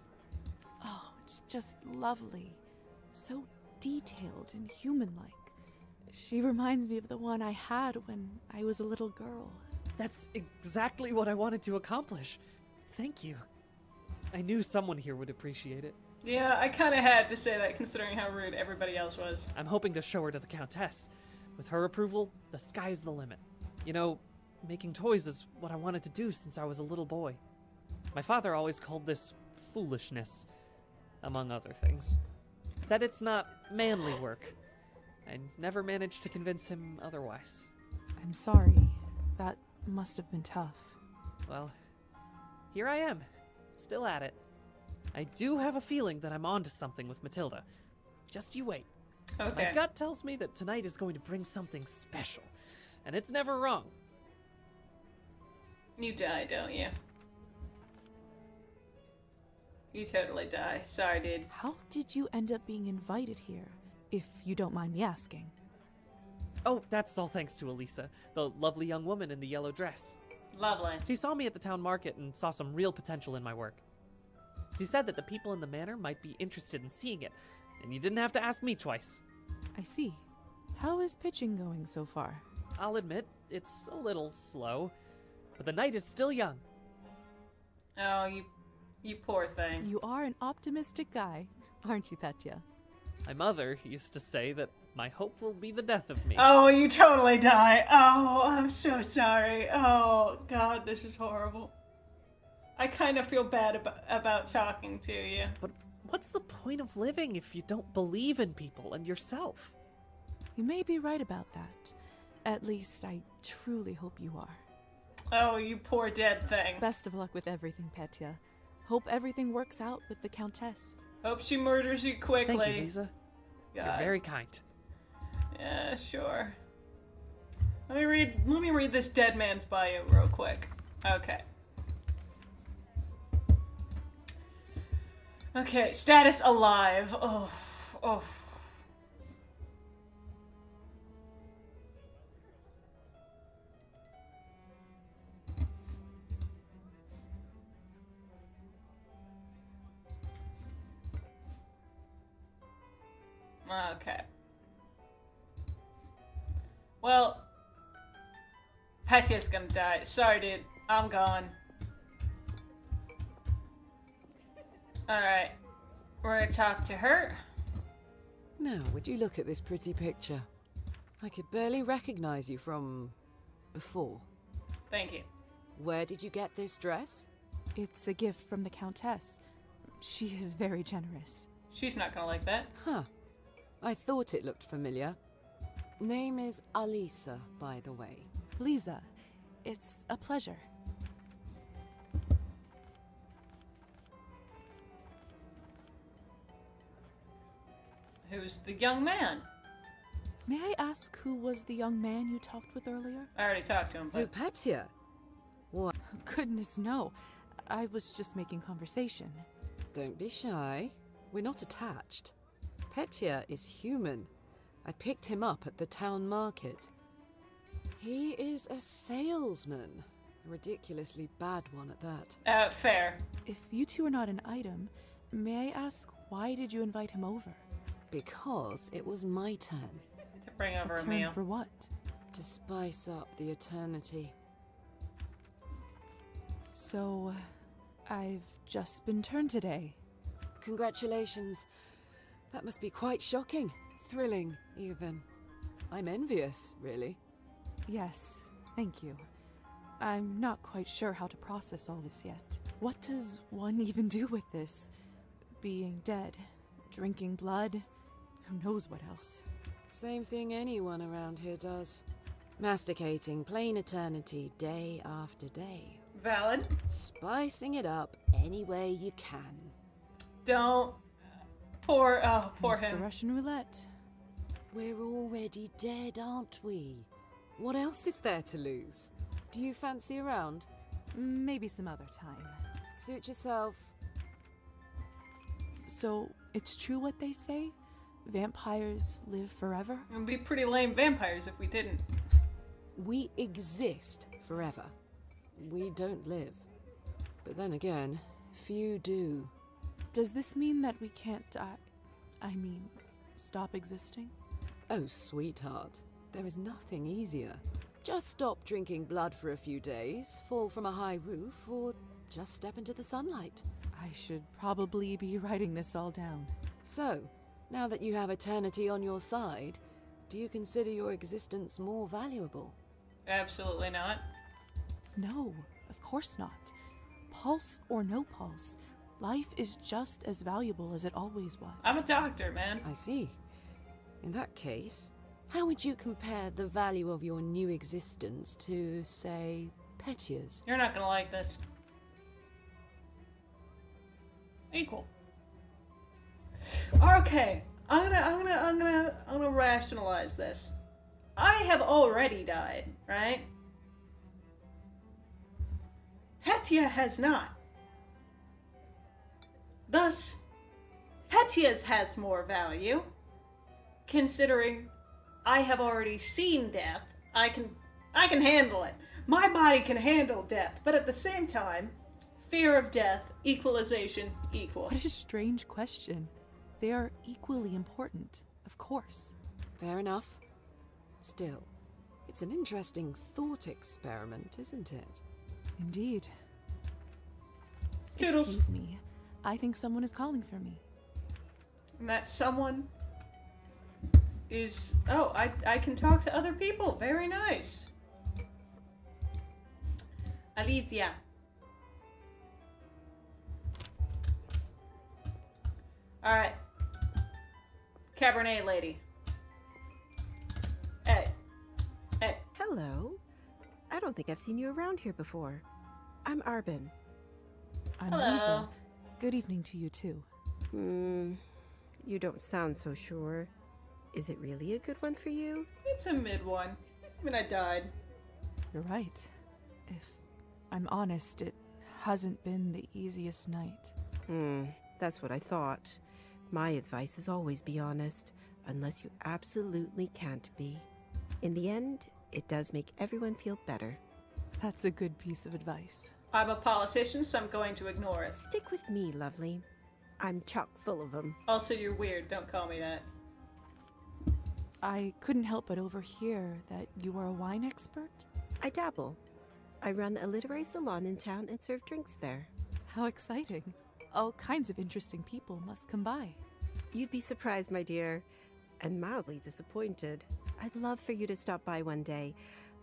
Oh, it's just lovely. So detailed and human-like. She reminds me of the one I had when I was a little girl. That's exactly what I wanted to accomplish. Thank you. I knew someone here would appreciate it. Yeah, I kind of had to say that considering how rude everybody else was. I'm hoping to show her to the Countess. With her approval, the sky's the limit. You know, making toys is what I wanted to do since I was a little boy. My father always called this foolishness, among other things. Said it's not manly work. I never managed to convince him otherwise. I'm sorry. That must have been tough. Well, here I am, still at it. I do have a feeling that I'm onto something with Matilda. Just you wait. Okay. My gut tells me that tonight is going to bring something special, and it's never wrong. You die, don't you? You totally die. Sorry, dude. How did you end up being invited here, if you don't mind me asking? Oh, that's all thanks to Elisa, the lovely young woman in the yellow dress. Lovely. She saw me at the town market and saw some real potential in my work. She said that the people in the manor might be interested in seeing it, and you didn't have to ask me twice. I see. How is pitching going so far? I'll admit, it's a little slow, but the night is still young. Oh, you poor thing. You are an optimistic guy, aren't you, Petya? My mother used to say that my hope will be the death of me. Oh, you totally die. Oh, I'm so sorry. Oh, God, this is horrible. I kind of feel bad about talking to you. But what's the point of living if you don't believe in people and yourself? You may be right about that. At least I truly hope you are. Oh, you poor dead thing. Best of luck with everything, Petya. Hope everything works out with the Countess. Hope she murders you quickly. Thank you, Lisa. God. You're very kind. Yeah, sure. Let me read this dead man's bio real quick. Okay. Okay, status alive. Oh. Okay. Well, Petya's gonna die. Sorry, dude. I'm gone. Alright. We're gonna talk to her. Now, would you look at this pretty picture? I could barely recognize you from before. Thank you. Where did you get this dress? It's a gift from the Countess. She is very generous. She's not gonna like that. Huh. I thought it looked familiar. Name is Alisa, by the way. Lisa, it's a pleasure. Who's the young man? May I ask who was the young man you talked with earlier? I already talked to him, but... Who, Petya? What? Goodness, no. I was just making conversation. Don't be shy. We're not attached. Petya is human. I picked him up at the town market. He is a salesman. A ridiculously bad one at that. Fair. If you two are not an item, may I ask why did you invite him over? Because it was my turn. To bring over a turn meal. For what? To spice up the eternity. So, I've just been turned today. Congratulations. That must be quite shocking. Thrilling, even. I'm envious, really. Yes, thank you. I'm not quite sure how to process all this yet. What does one even do with this? Being dead, drinking blood, who knows what else? Same thing anyone around here does. Masticating plain eternity day after day. Valid. Spicing it up any way you can. Don't. Poor It's him. the Russian roulette. We're already dead, aren't we? What else is there to lose? Do you fancy a round? Maybe some other time. Suit yourself. So, it's true what they say? Vampires live forever? It would be pretty lame vampires if we didn't. We exist forever. We don't live. But then again, few do. Does this mean that we can't die? I mean, stop existing? Oh, sweetheart, there is nothing easier. Just stop drinking blood for a few days, fall from a high roof, or just step into the sunlight. I should probably be writing this all down. So, now that you have eternity on your side, do you consider your existence more valuable? Absolutely not. No, of course not. Pulse or no pulse, life is just as valuable as it always was. I'm a doctor, man. I see. In that case, how would you compare the value of your new existence to, say, Petia's? You're not gonna like this. Equal. Okay, I'm gonna rationalize this. I have already died, right? Petia has not. Thus, Petia's has more value, considering I have already seen death. I can handle it. My body can handle death, but at the same time, fear of death, equalization, equal. What a strange question. They are equally important, of course. Fair enough. Still, it's an interesting thought experiment, isn't it? Indeed. Toodles. Excuse me. I think someone is calling for me. And that someone is... Oh, I can talk to other people. Very nice. Alicia. Alright. Cabernet lady. Hey. Hey. Hello. I don't think I've seen you around here before. I'm Arbin. I'm Hello. Lisa. Good evening to you, too. You don't sound so sure. Is it really a good one for you? It's a mid one. I mean, I died. You're right. If I'm honest, it hasn't been the easiest night. That's what I thought. My advice is always be honest, unless you absolutely can't be. In the end, it does make everyone feel better. That's a good piece of advice. I'm a politician, so I'm going to ignore it. Stick with me, lovely. I'm chock full of them. Also, you're weird. Don't call me that. I couldn't help but overhear that you are a wine expert? I dabble. I run a literary salon in town and serve drinks there. How exciting. All kinds of interesting people must come by. You'd be surprised, my dear, and mildly disappointed. I'd love for you to stop by one day.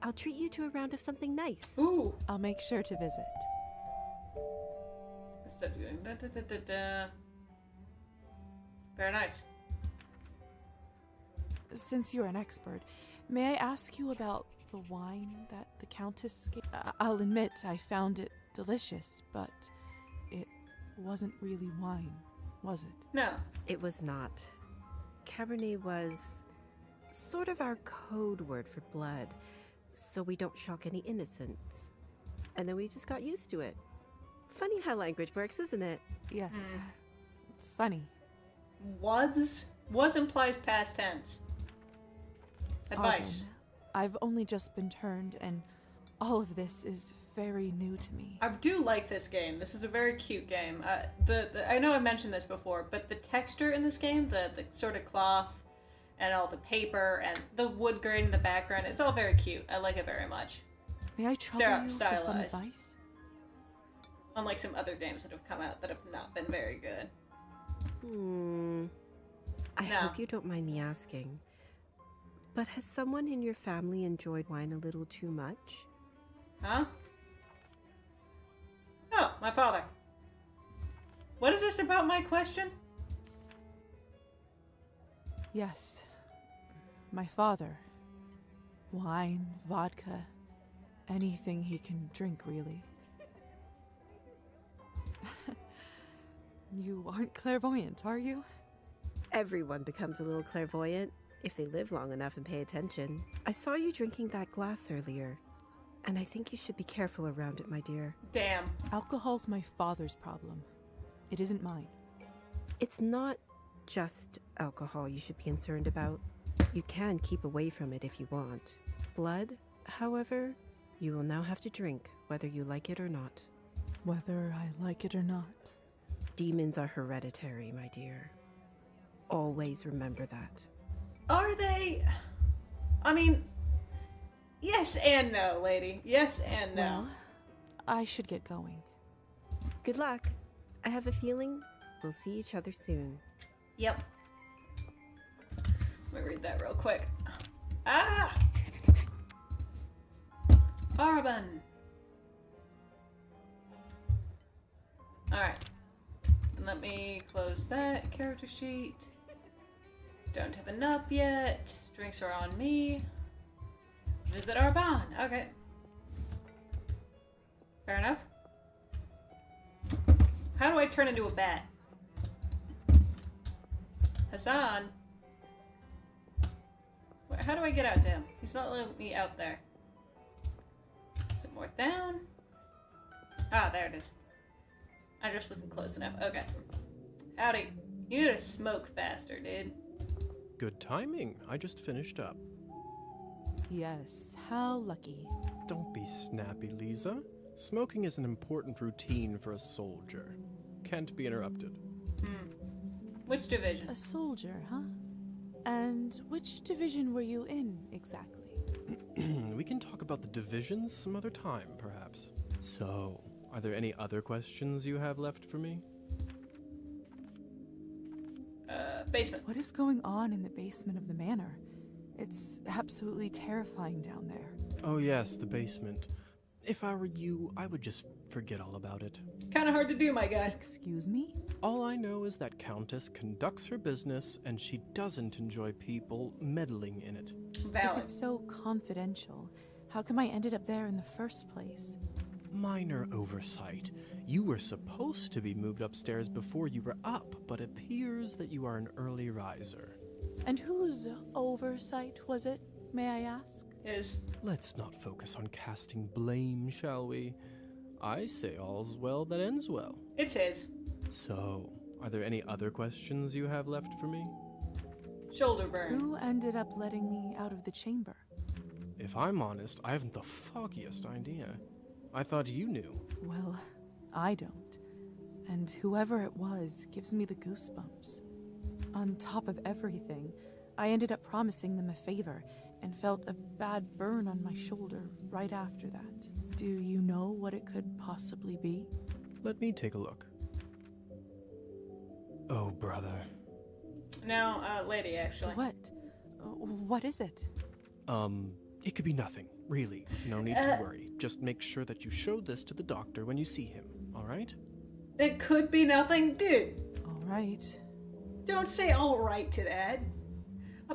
I'll treat you to a round of something nice. Ooh. I'll make sure to visit. That's good. Da, da, da, da, da. Very nice. Since you're an expert, may I ask you about the wine that the Countess gave? I'll admit I found it delicious, but it wasn't really wine, was it? No. It was not. Cabernet was sort of our code word for blood, so we don't shock any innocents. And then we just got used to it. Funny how language works, isn't it? Yes. Funny. Was implies past tense. Advice. I've only just been turned, and all of this is very new to me. I do like this game. This is a very cute game. I know I mentioned this before, but the texture in this game, the sort of cloth and all the paper and the wood grain in the background, it's all very cute. I like it very much. May I trouble you for some advice? Unlike some other games that have come out that have not been very good. I hope you don't mind me asking, but has someone in your family enjoyed wine a little too much? Huh? Oh, my father. What is this about my question? Yes. My father. Wine, vodka, anything he can drink, really. You aren't clairvoyant, are you? Everyone becomes a little clairvoyant if they live long enough and pay attention. I saw you drinking that glass earlier, and I think you should be careful around it, my dear. Damn. Alcohol's my father's problem. It isn't mine. It's not just alcohol you should be concerned about. You can keep away from it if you want. Blood, however, you will now have to drink, whether you like it or not. Whether I like it or not. Demons are hereditary, my dear. Always remember that. Are they? I mean, yes and no, lady. Yes and no. Well, I should get going. Good luck. I have a feeling we'll see each other soon. Yep. Let me read that real quick. Ah! Arban. Alright. Let me close that character sheet. Don't have enough yet. Drinks are on me. Visit Arban. Okay. Fair enough. How do I turn into a bat? Hassan? How do I get out to him? He's not letting me out there. Is it more down? Ah, there it is. I just wasn't close enough. Okay. Howdy. You need to smoke faster, dude. Good timing. I just finished up. Yes, how lucky. Don't be snappy, Lisa. Smoking is an important routine for a soldier. Can't be interrupted. Which division? A soldier, huh? And which division were you in, exactly? We can talk about the divisions some other time, perhaps. So, are there any other questions you have left for me? Basement. What is going on in the basement of the manor? It's absolutely terrifying down there. Oh yes, the basement. If I were you, I would just forget all about it. Kind of hard to do, my guy. Excuse me? All I know is that Countess conducts her business and she doesn't enjoy people meddling in it. Valid. If it's so confidential, how come I ended up there in the first place? Minor oversight. You were supposed to be moved upstairs before you were up, but appears that you are an early riser. And whose oversight was it, may I ask? His. Let's not focus on casting blame, shall we? I say all's well that ends well. It's his. So, are there any other questions you have left for me? Shoulder burn. Who ended up letting me out of the chamber? If I'm honest, I haven't the foggiest idea. I thought you knew. Well, I don't. And whoever it was gives me the goosebumps. On top of everything, I ended up promising them a favor and felt a bad burn on my shoulder right after that. Do you know what it could possibly be? Let me take a look. Oh, brother. No, lady, actually. What? What is it? It could be nothing, really. No need to worry. Just make sure that you show this to the doctor when you see him, all right? It could be nothing, dude. All right. Don't say all right to that.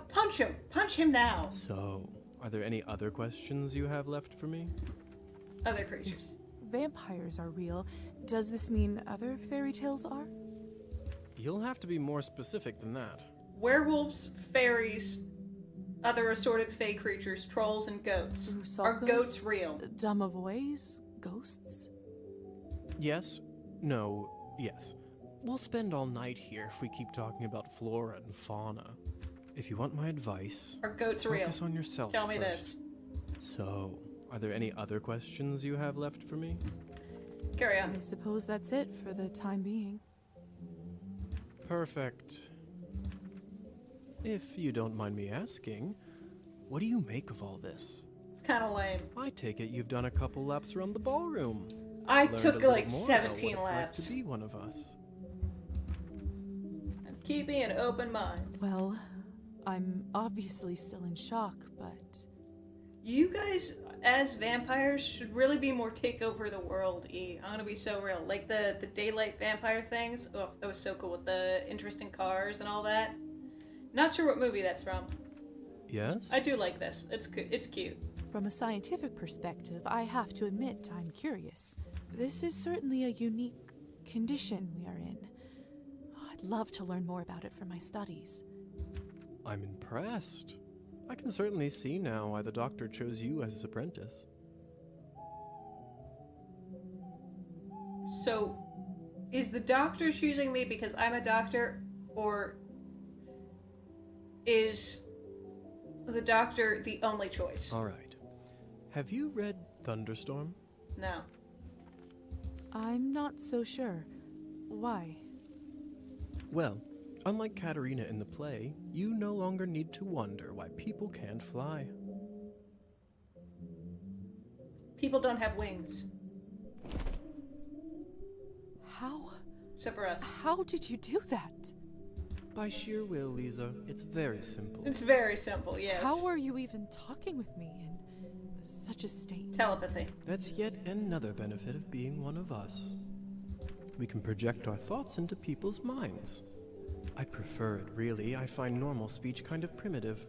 Punch him. Punch him now. So, are there any other questions you have left for me? Other creatures. If vampires are real, does this mean other fairy tales are? You'll have to be more specific than that. Werewolves, fairies, other assorted fey creatures, trolls, and goats. Are goats real? Domovoys? Ghosts? Yes. No. Yes. We'll spend all night here if we keep talking about flora and fauna. If you want my advice, are goats focus real? on yourself Tell me first. this. So, are there any other questions you have left for me? Carry on. I suppose that's it for the time being. Perfect. If you don't mind me asking, what do you make of all this? It's kind of lame. I take it you've done a couple laps around the ballroom. I Learned took a little like more 17 about what it's like laps. to be one of us. I'm keeping an open mind. Well, I'm obviously still in shock, but... You guys, as vampires, should really be more take over the world, E. I'm gonna be so real. Like the daylight vampire things. Oh, that was so cool with the interesting cars and all that. Not sure what movie that's from. Yes? I do like this. It's cute. From a scientific perspective, I have to admit I'm curious. This is certainly a unique condition we are in. I'd love to learn more about it for my studies. I'm impressed. I can certainly see now why the doctor chose you as his apprentice. So, is the doctor choosing me because I'm a doctor, or is the doctor the only choice? All right. Have you read Thunderstorm? No. I'm not so sure. Why? Well, unlike Katerina in the play, you no longer need to wonder why people can't fly. People don't have wings. How? Except for us. How did you do that? By sheer will, Lisa. It's very simple. It's very simple, yes. How were you even talking with me in such a state? Telepathy. That's yet another benefit of being one of us. We can project our thoughts into people's minds. I prefer it, really. I find normal speech kind of primitive.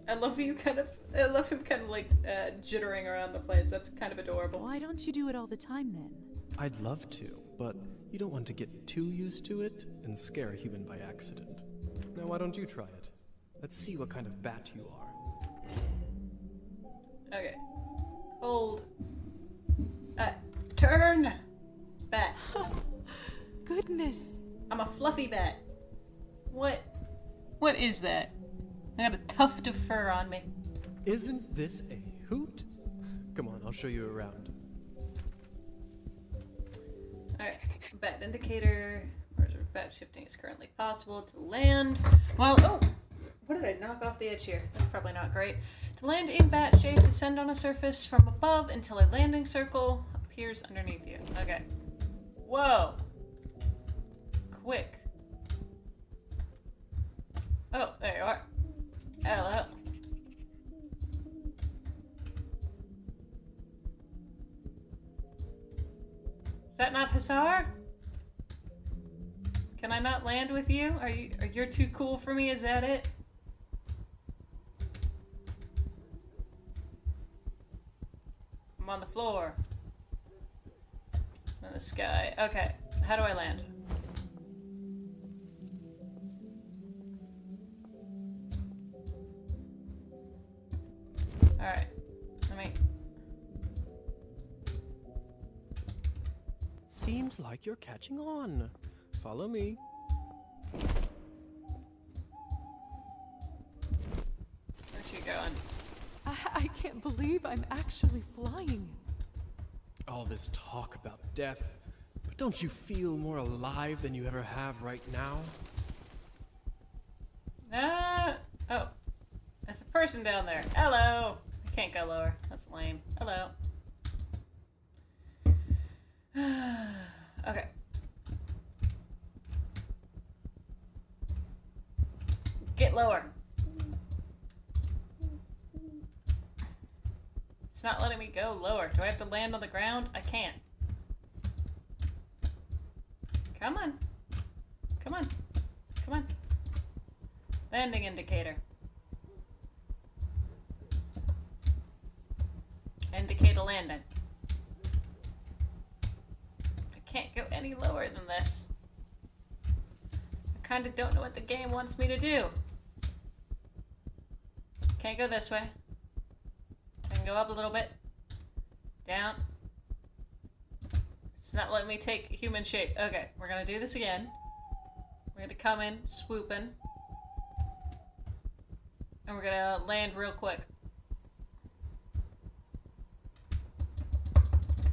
I love him kind of like jittering around the place. That's kind of adorable. Why don't you do it all the time then? I'd love to, but you don't want to get too used to it and scare a human by accident. Now, why don't you try it? Let's see what kind of bat you are. Okay. Hold. Turn. Bat. Goodness. I'm a fluffy bat. What is that? I got a tuft of fur on me. Isn't this a hoot? Come on, I'll show you around. Alright, bat indicator. Bat shifting is currently possible to land. Well, oh! What did I knock off the edge here? That's probably not great. To land in bat shape, descend on a surface from above until a landing circle appears underneath you. Okay. Whoa! Quick. Oh, there you are. Hello. Is that not Hussar? Can I not land with you? Are you're too cool for me? Is that it? I'm on the floor. I'm in the sky. Okay. How do I land? Alright. Let me... Seems like you're catching on. Follow me. Where's you going? I can't believe I'm actually flying. All this talk about death, but don't you feel more alive than you ever have right now? Oh. There's a person down there. Hello. I can't go lower. That's lame. Hello. Okay. Get lower. It's not letting me go lower. Do I have to land on the ground? I can't. Come on. Come on. Come on. Landing indicator. Indicate a landing. I can't go any lower than this. I kind of don't know what the game wants me to do. Can't go this way. I can go up a little bit. Down. It's not letting me take human shape. Okay, we're gonna do this again. We're gonna come in, swooping. And we're gonna land real quick.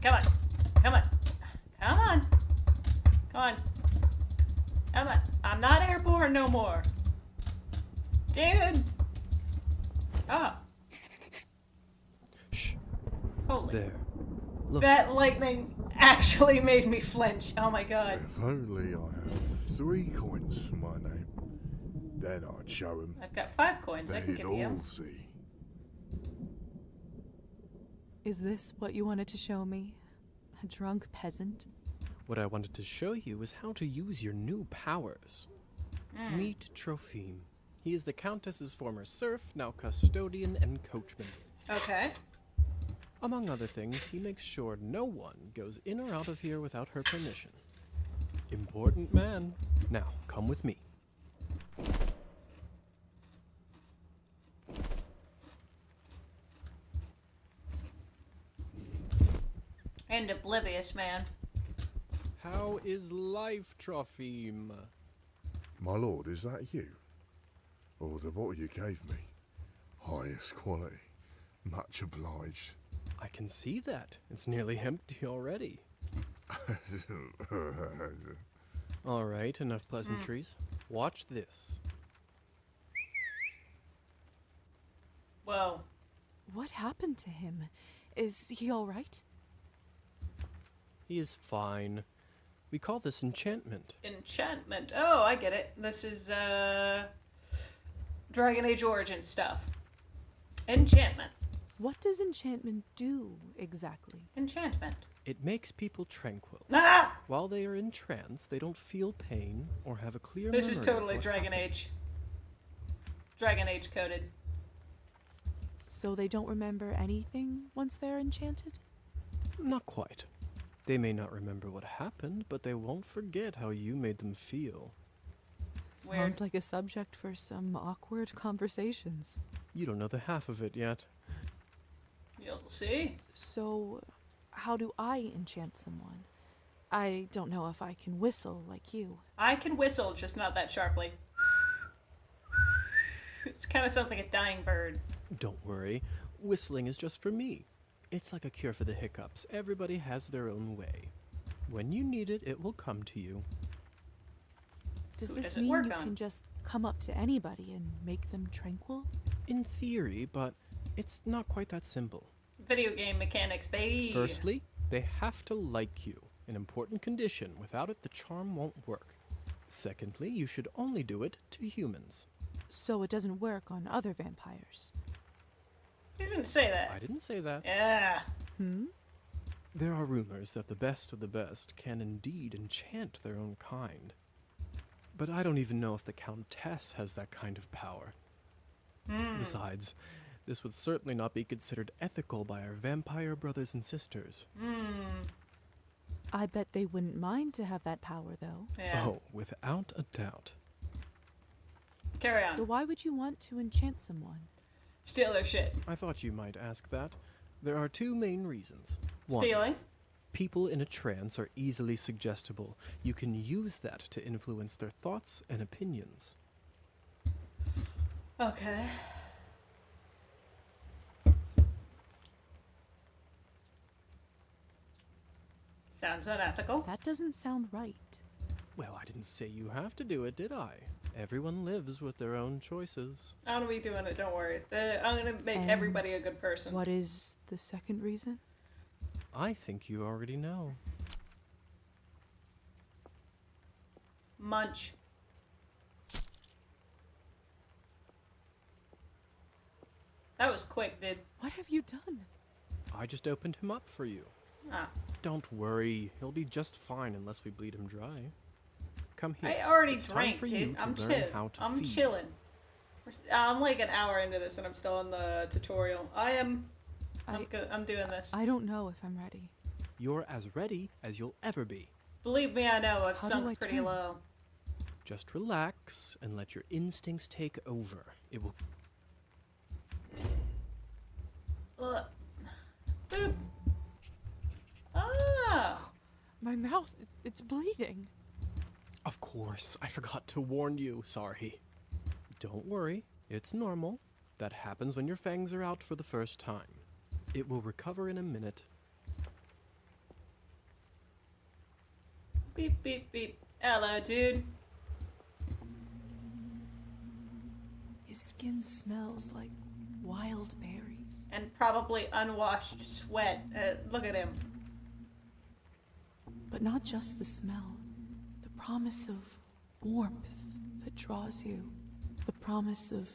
Come on. Come on. Come on. Come on. Come on. I'm not airborne no more. Dude. Ah. Shh. Holy. There. Look. That lightning actually made me flinch. Oh my god. If only I had 3 coins to my name, then I'd show them. I've got 5 coins. I can They'd give you. all see. Is this what you wanted to show me? A drunk peasant? What I wanted to show you is how to use your new powers. Meet Trophime. He is the Countess's former serf, now custodian and coachman. Okay. Among other things, he makes sure no one goes in or out of here without her permission. Important man. Now, come with me. And oblivious man. How is life, Trophime? My lord, is that you? Oh, the bottle you gave me. Highest quality. Much obliged. I can see that. It's nearly empty already. All right, enough pleasantries. Watch this. Whoa. What happened to him? Is he all right? He is fine. We call this enchantment. Enchantment. Oh, I get it. This is, Dragon Age Origin stuff. Enchantment. What does enchantment do, exactly? Enchantment. It makes people tranquil. Ah! While they are in trance, they don't feel pain or have a clear This memory is of totally what Dragon happened. Age. Dragon Age coded. So they don't remember anything once they're enchanted? Not quite. They may not remember what happened, but they won't forget how you made them feel. Sounds like a subject for some awkward conversations. You don't know the half of it yet. You'll see. So, how do I enchant someone? I don't know if I can whistle like you. I can whistle, just not that sharply. It kind of sounds like a dying bird. Don't worry. Whistling is just for me. It's like a cure for the hiccups. Everybody has their own way. When you need it, it will come to you. Does Who this does it mean work you on? can just come up to anybody and make them tranquil? In theory, but it's not quite that simple. Video game mechanics, baby. Firstly, they have to like you. An important condition. Without it, the charm won't work. Secondly, you should only do it to humans. So it doesn't work on other vampires. You didn't say that. I didn't say that. Yeah. There are rumors that the best of the best can indeed enchant their own kind. But I don't even know if the Countess has that kind of power. Besides, this would certainly not be considered ethical by our vampire brothers and sisters. I bet they wouldn't mind to have that power, though. Yeah. Oh, without a doubt. Carry on. So why would you want to enchant someone? Steal their shit. I thought you might ask that. There are two main reasons. One, Stealing. people in a trance are easily suggestible. You can use that to influence their thoughts and opinions. Okay. Sounds unethical. That doesn't sound right. Well, I didn't say you have to do it, did I? Everyone lives with their own choices. I'm gonna be doing it, don't worry. I'm gonna make And everybody a good person. What is the second reason? I think you already know. Munch. That was quick, dude. What have you done? I just opened him up for you. Ah. Don't worry, he'll be just fine unless we bleed him dry. Come here. I already It's time drank, for you dude. to I'm learn chill. how to I'm feed. chilling. I'm like an hour into this and I'm still in the tutorial. I'm doing this. I don't know if I'm ready. You're as ready as you'll ever be. Believe me, I know. I've How do I sunk pretty turn? low. Just relax and let your instincts take over. It will. Ugh. Boop. Ah! My mouth, it's bleeding. Of course, I forgot to warn you. Sorry. Don't worry, it's normal. That happens when your fangs are out for the first time. It will recover in a minute. Beep, beep, beep. Hello, dude. His skin smells like wild berries. And probably unwashed sweat. Look at him. But not just the smell. The promise of warmth that draws you. The promise of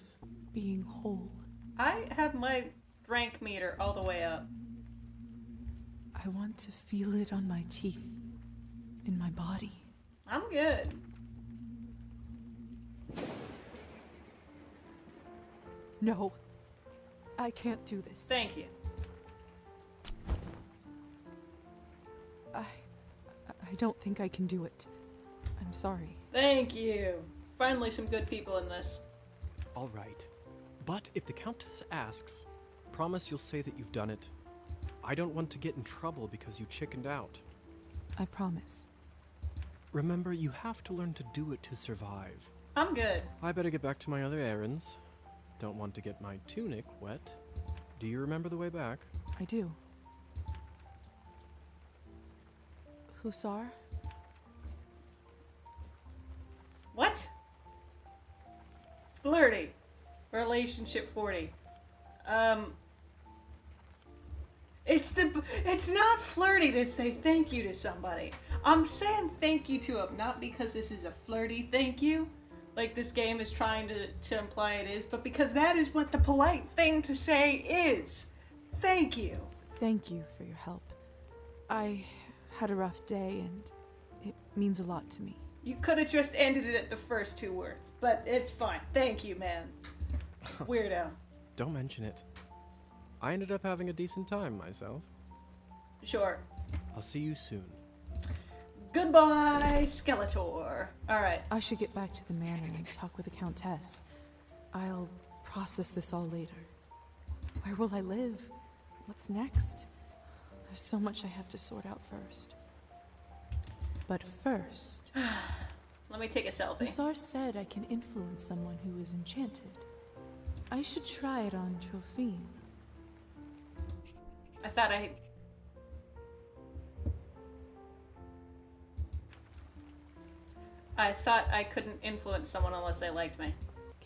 being whole. I have my drank meter all the way up. I want to feel it on my teeth. In my body. I'm good. No. I can't do this. Thank you. I don't think I can do it. I'm sorry. Thank you. Finally some good people in this. All right. But if the Countess asks, promise you'll say that you've done it. I don't want to get in trouble because you chickened out. I promise. Remember, you have to learn to do it to survive. I'm good. I better get back to my other errands. Don't want to get my tunic wet. Do you remember the way back? I do. Hussar? What? Flirty. Relationship 40. It's not flirty to say thank you to somebody. I'm saying thank you to them, not because this is a flirty thank you, like this game is trying to imply it is, but because that is what the polite thing to say is. Thank you. Thank you for your help. I had a rough day, and it means a lot to me. You could have just ended it at the first 2 words, but it's fine. Thank you, man. Weirdo. Don't mention it. I ended up having a decent time myself. Sure. I'll see you soon. Goodbye, Skeletor. Alright. I should get back to the manor and talk with the Countess. I'll process this all later. Where will I live? What's next? There's so much I have to sort out first. But first... Let me take a selfie. Hussar said I can influence someone who is enchanted. I should try it on Trophine. I thought I couldn't influence someone unless they liked me.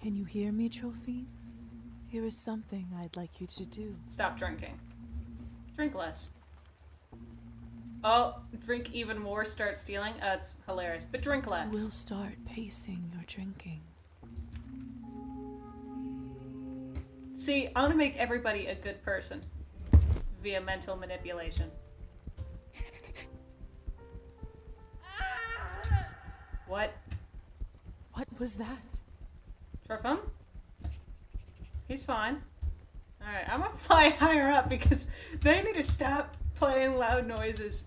Can you hear me, Trophine? Here is something I'd like you to do. Stop drinking. Drink less. Oh, drink even more, start stealing? It's hilarious. But drink less. We'll start pacing your drinking. See, I want to make everybody a good person via mental manipulation. What? What was that? Trofum? He's fine. Alright, I'm gonna fly higher up because they need to stop playing loud noises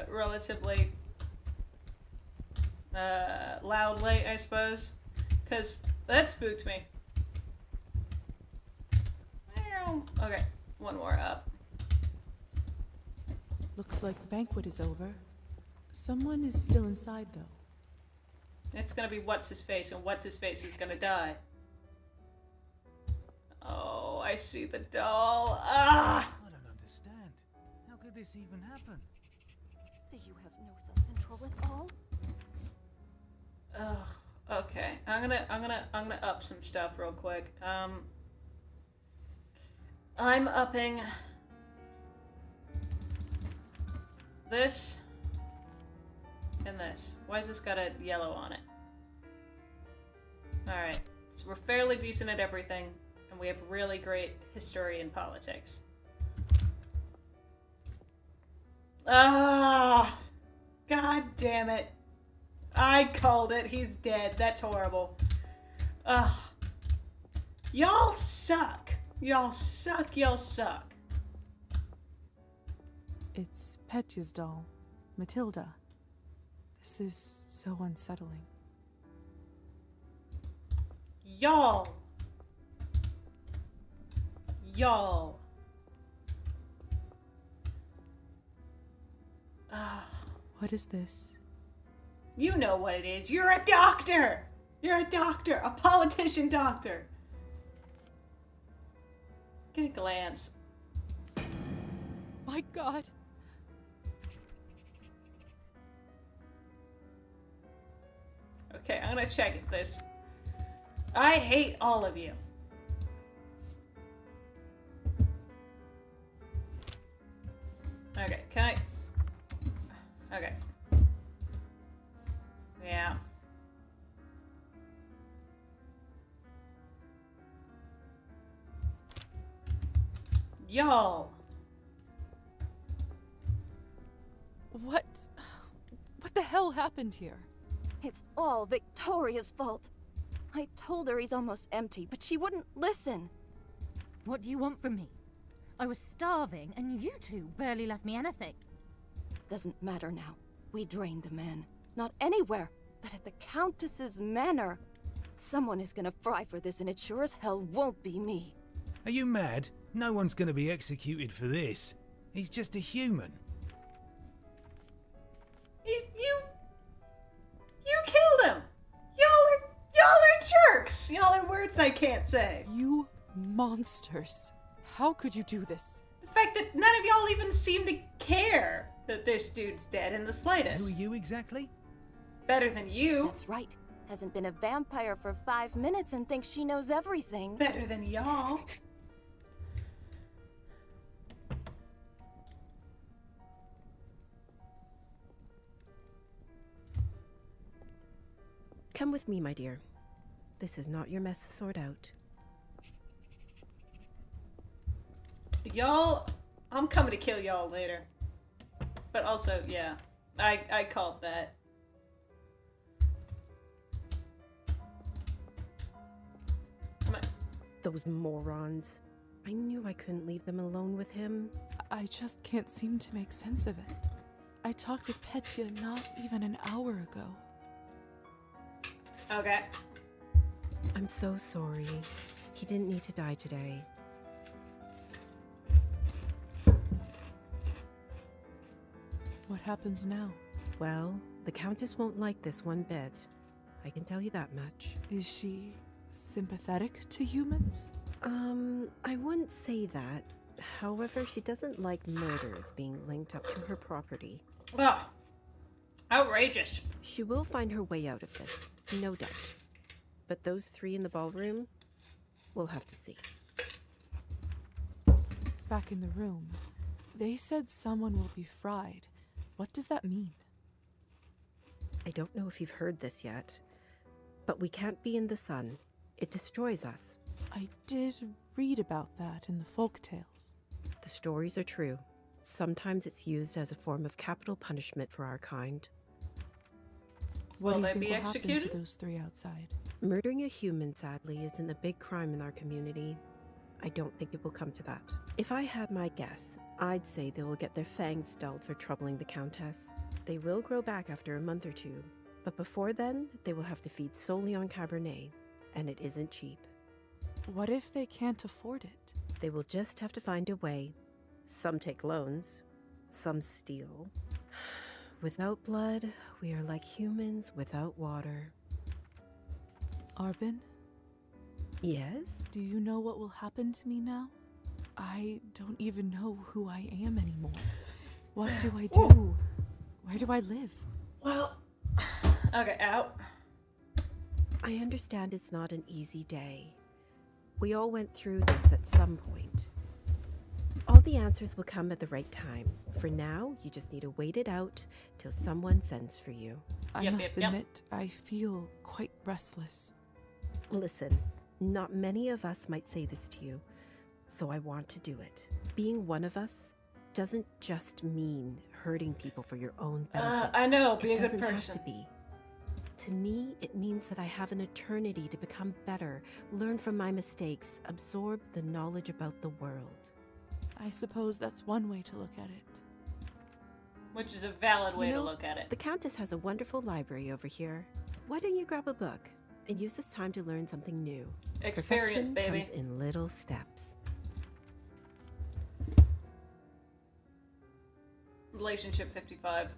relatively loudly, I suppose. Because that spooked me. Okay, one more up. Looks like the banquet is over. Someone is still inside, though. It's gonna be What's-His-Face, and What's-His-Face is gonna die. Oh, I see the doll. Ah! I don't understand. How could this even happen? Do you have no self-control at all? Ugh. Okay. I'm gonna up some stuff real quick. I'm upping this and this. Why has this got a yellow on it? Alright. So we're fairly decent at everything, and we have really great history and politics. Ah! God damn it. I called it. He's dead. That's horrible. Ugh. Y'all suck. Y'all suck. Y'all suck. It's Petya's doll, Matilda. This is so unsettling. Y'all. Y'all. Ugh. What is this? You know what it is. You're a doctor! You're a doctor! A politician doctor! Get a glance. My God. Okay, I'm gonna check this. I hate all of you. Okay, can I... Okay. Yeah. Y'all. What the hell happened here? It's all Victoria's fault. I told her he's almost empty, but she wouldn't listen. What do you want from me? I was starving, and you two barely left me anything. Doesn't matter now. We drained the man. Not anywhere, but at the Countess's manor. Someone is gonna fry for this, and it sure as hell won't be me. Are you mad? No one's gonna be executed for this. He's just a human. words I can't say. You monsters. How could you do this? The fact that none of y'all even seem to care that this dude's dead in the slightest. Who are you exactly? Better than you. That's right. Hasn't been a vampire for 5 minutes and thinks she knows everything. Better than y'all. Come with me, my dear. This is not your mess to sort out. Y'all, I'm coming to kill y'all later. But also, yeah, I called that. Those morons. I knew I couldn't leave them alone with him. I just can't seem to make sense of it. I talked with Petya not even an hour ago. Okay. I'm so sorry. He didn't need to die today. What happens now? Well, the Countess won't like this one bit. I can tell you that much. Is she sympathetic to humans? I wouldn't say that. However, she doesn't like murders being linked up to her property. Ugh. Outrageous. She will find her way out of this, no doubt. But those three in the ballroom, we'll have to see. Back in the room, they said someone will be fried. What does that mean? I don't know if you've heard this yet, but we can't be in the sun. It destroys us. I did read about that in the folk tales. The stories are true. Sometimes it's used as a form of capital punishment for our kind. What Will do you they think be will happen executed? to those three outside? Murdering a human, sadly, isn't a big crime in our community. I don't think it will come to that. If I had my guess, I'd say they will get their fangs dulled for troubling the Countess. They will grow back after a month or two, but before then, they will have to feed solely on Cabernet, and it isn't cheap. What if they can't afford it? They will just have to find a way. Some take loans, some steal. Without blood, we are like humans without water. Arbin? Yes? Do you know what will happen to me now? I don't even know who I am anymore. What do I do? Ooh. Where do I live? Well, okay, out. I understand it's not an easy day. We all went through this at some point. All the answers will come at the right time. For now, you just need to wait it out till someone sends for you. I must admit, I feel quite restless. Listen, not many of us might say this to you, so I want to do it. Being one of us doesn't just mean hurting people for your own benefit. I know, be It a good doesn't person. have to be. To me, it means that I have an eternity to become better, learn from my mistakes, absorb the knowledge about the world. I suppose that's one way to look at it. Which is a valid way You know, to look at it. The Countess has a wonderful library over here. Why don't you grab a book and use this time to learn something new? Experience, Perfection baby. comes in little steps. Relationship 55.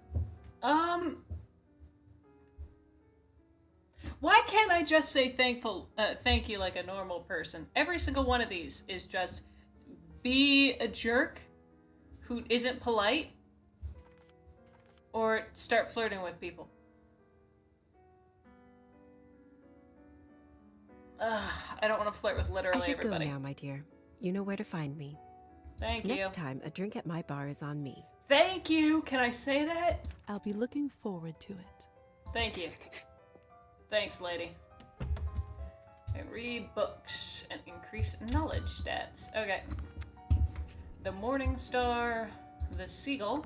Why can't I just say thank you like a normal person? Every single one of these is just be a jerk who isn't polite or start flirting with people. I don't want to flirt with I literally should everybody. go now, my dear. You know where to find me. Thank you. Next time, a drink at my bar is on me. Thank you. Can I say that? I'll be looking forward to it. Thank you. Thanks, lady. I read books and increase knowledge stats. Okay. The Morning Star, the Seagull,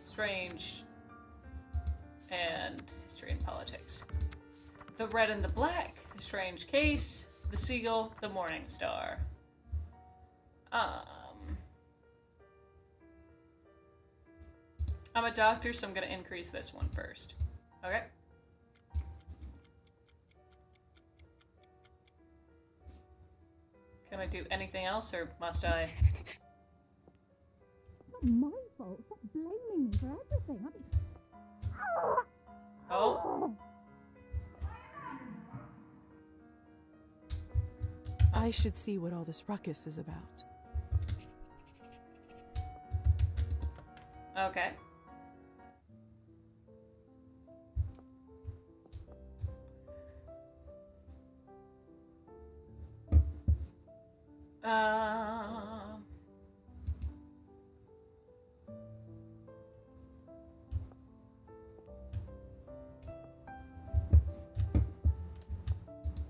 Strange, and History and Politics. The Red and the Black, the Strange Case, the Seagull, the Morning Star. I'm a doctor, so I'm gonna increase this one first. Okay. Can I do anything else, or must I? Not my fault. Stop blaming me for everything. Oh. I should see what all this ruckus is about. Okay.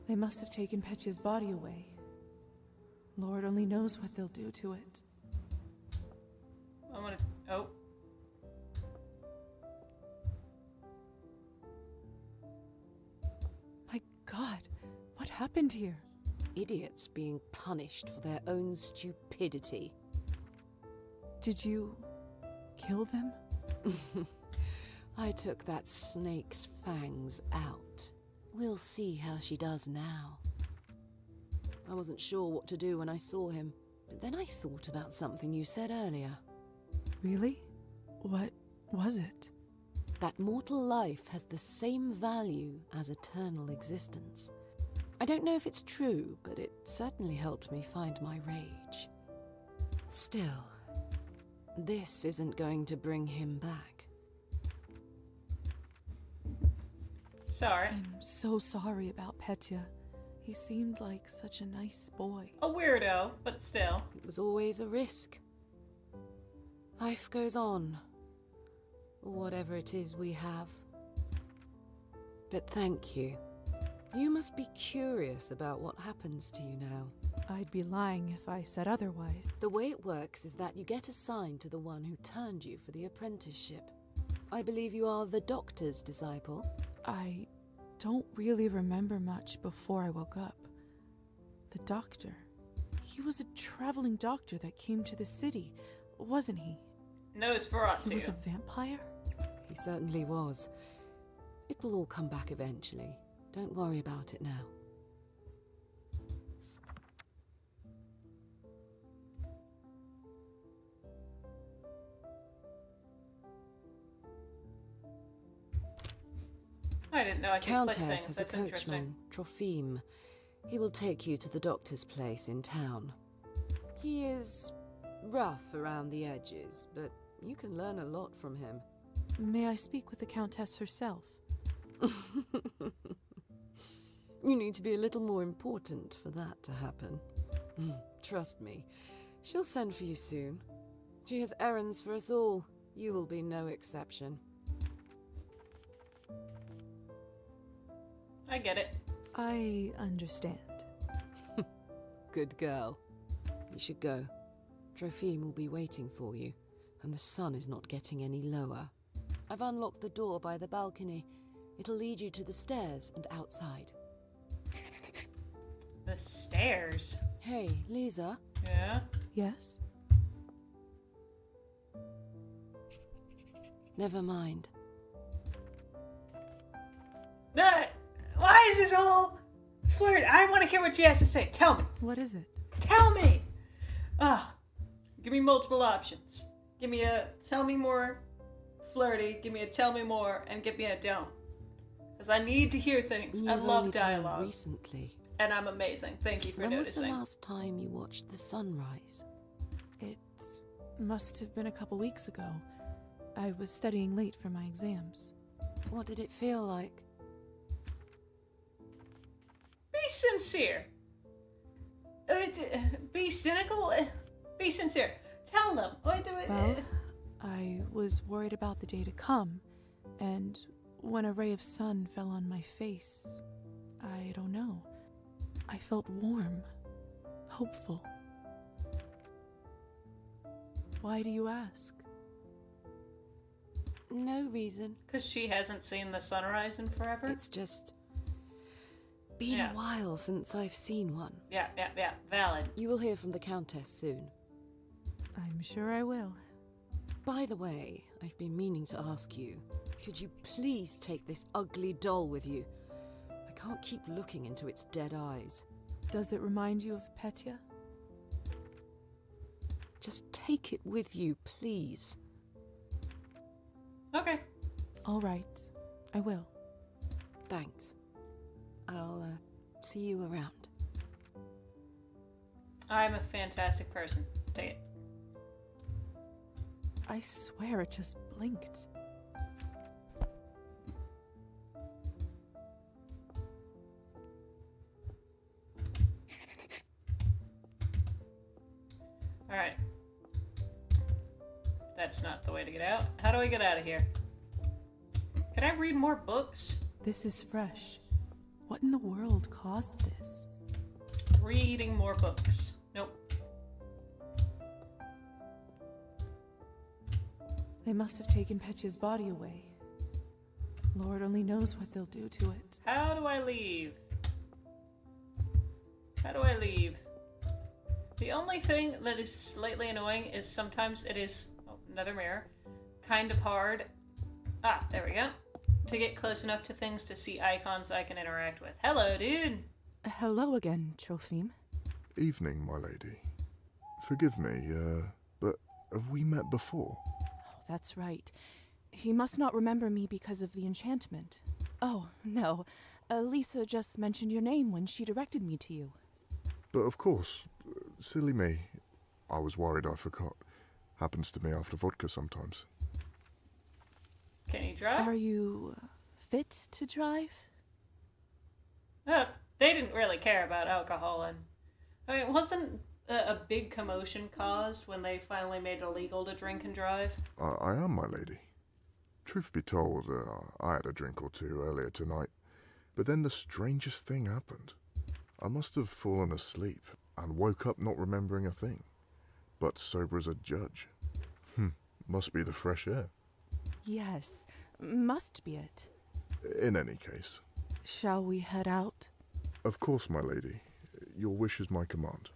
They must have taken Petya's body away. Lord only knows what they'll do to it. I'm gonna... Oh. My God, what happened here? Idiots being punished for their own stupidity. Did you kill them? I took that snake's fangs out. We'll see how she does now. I wasn't sure what to do when I saw him, but then I thought about something you said earlier. Really? What was it? That mortal life has the same value as eternal existence. I don't know if it's true, but it certainly helped me find my rage. Still, this isn't going to bring him back. Sorry. I'm so sorry about Petya. He seemed like such a nice boy. A weirdo, but still. It was always a risk. Life goes on. Whatever it is we have. But thank you. You must be curious about what happens to you now. I'd be lying if I said otherwise. The way it works is that you get assigned to the one who turned you for the apprenticeship. I believe you are the doctor's disciple. I don't really remember much before I woke up. The doctor. He was a traveling doctor that came to the city, wasn't he? Nosferatu. He was a vampire? He certainly was. It will all come back eventually. Don't worry about it now. I didn't know I could click Countess things. has That's a coachman, Trophime. He will take you to the doctor's place in town. He is rough around the edges, but you can learn a lot from him. May I speak with the Countess herself? You need to be a little more important for that to happen. Trust me, she'll send for you soon. She has errands for us all. You will be no exception. I get it. I understand. Good girl. You should go. Trophime will be waiting for you, and the sun is not getting any lower. I've unlocked the door by the balcony. It'll lead you to the stairs and outside. The stairs? Hey, Lisa? Yeah? Yes? Never mind. Why is this all flirt? I want to hear what she has to say. Tell me. What is it? Tell me! Give me multiple options. Give me a tell me more flirty, give me a tell me more, and give me a don't. Because I need to hear things. I love dialogue. Recently. And I'm amazing. Thank you for noticing. When was the last time you watched the sunrise? It must have been a couple weeks ago. I was studying late for my exams. What did it feel like? Be sincere. Be cynical. Be sincere. Tell them. Well, I was worried about the day to come, and when a ray of sun fell on my face, I don't know. I felt warm, hopeful. Why do you ask? No reason. Because she hasn't seen the sunrise in forever? It's just been a while since I've seen one. Yeah, valid. You will hear from the Countess soon. I'm sure I will. By the way, I've been meaning to ask you, could you please take this ugly doll with you? I can't keep looking into its dead eyes. Does it remind you of Petya? Just take it with you, please. Okay. All right. I will. Thanks. I'll see you around. I'm a fantastic person. Take it. I swear it just blinked. Alright. That's not the way to get out. How do I get out of here? Can I read more books? This is fresh. What in the world caused this? Reading more books. Nope. They must have taken Petya's body away. Lord only knows what they'll do to it. How do I leave? How do I leave? The only thing that is slightly annoying is sometimes it is, oh, another mirror, kind of hard. Ah, there we go. To get close enough to things to see icons I can interact with. Hello, dude. Hello again, Trophime. Evening, my lady. Forgive me, but have we met before? Oh, that's right. He must not remember me because of the enchantment. Oh, no. Lisa just mentioned your name when she directed me to you. But of course, silly me. I was worried I forgot. Happens to me after vodka sometimes. Can you drive? Are you fit to drive? They didn't really care about alcohol, and I mean, wasn't a big commotion caused when they finally made it illegal to drink and drive? I am, my lady. Truth be told, I had a drink or two earlier tonight, but then the strangest thing happened. I must have fallen asleep and woke up not remembering a thing, but sober as a judge. Must be the fresh air. Yes, must be it. In any case. Shall we head out? Of course, my lady. Your wish is my command.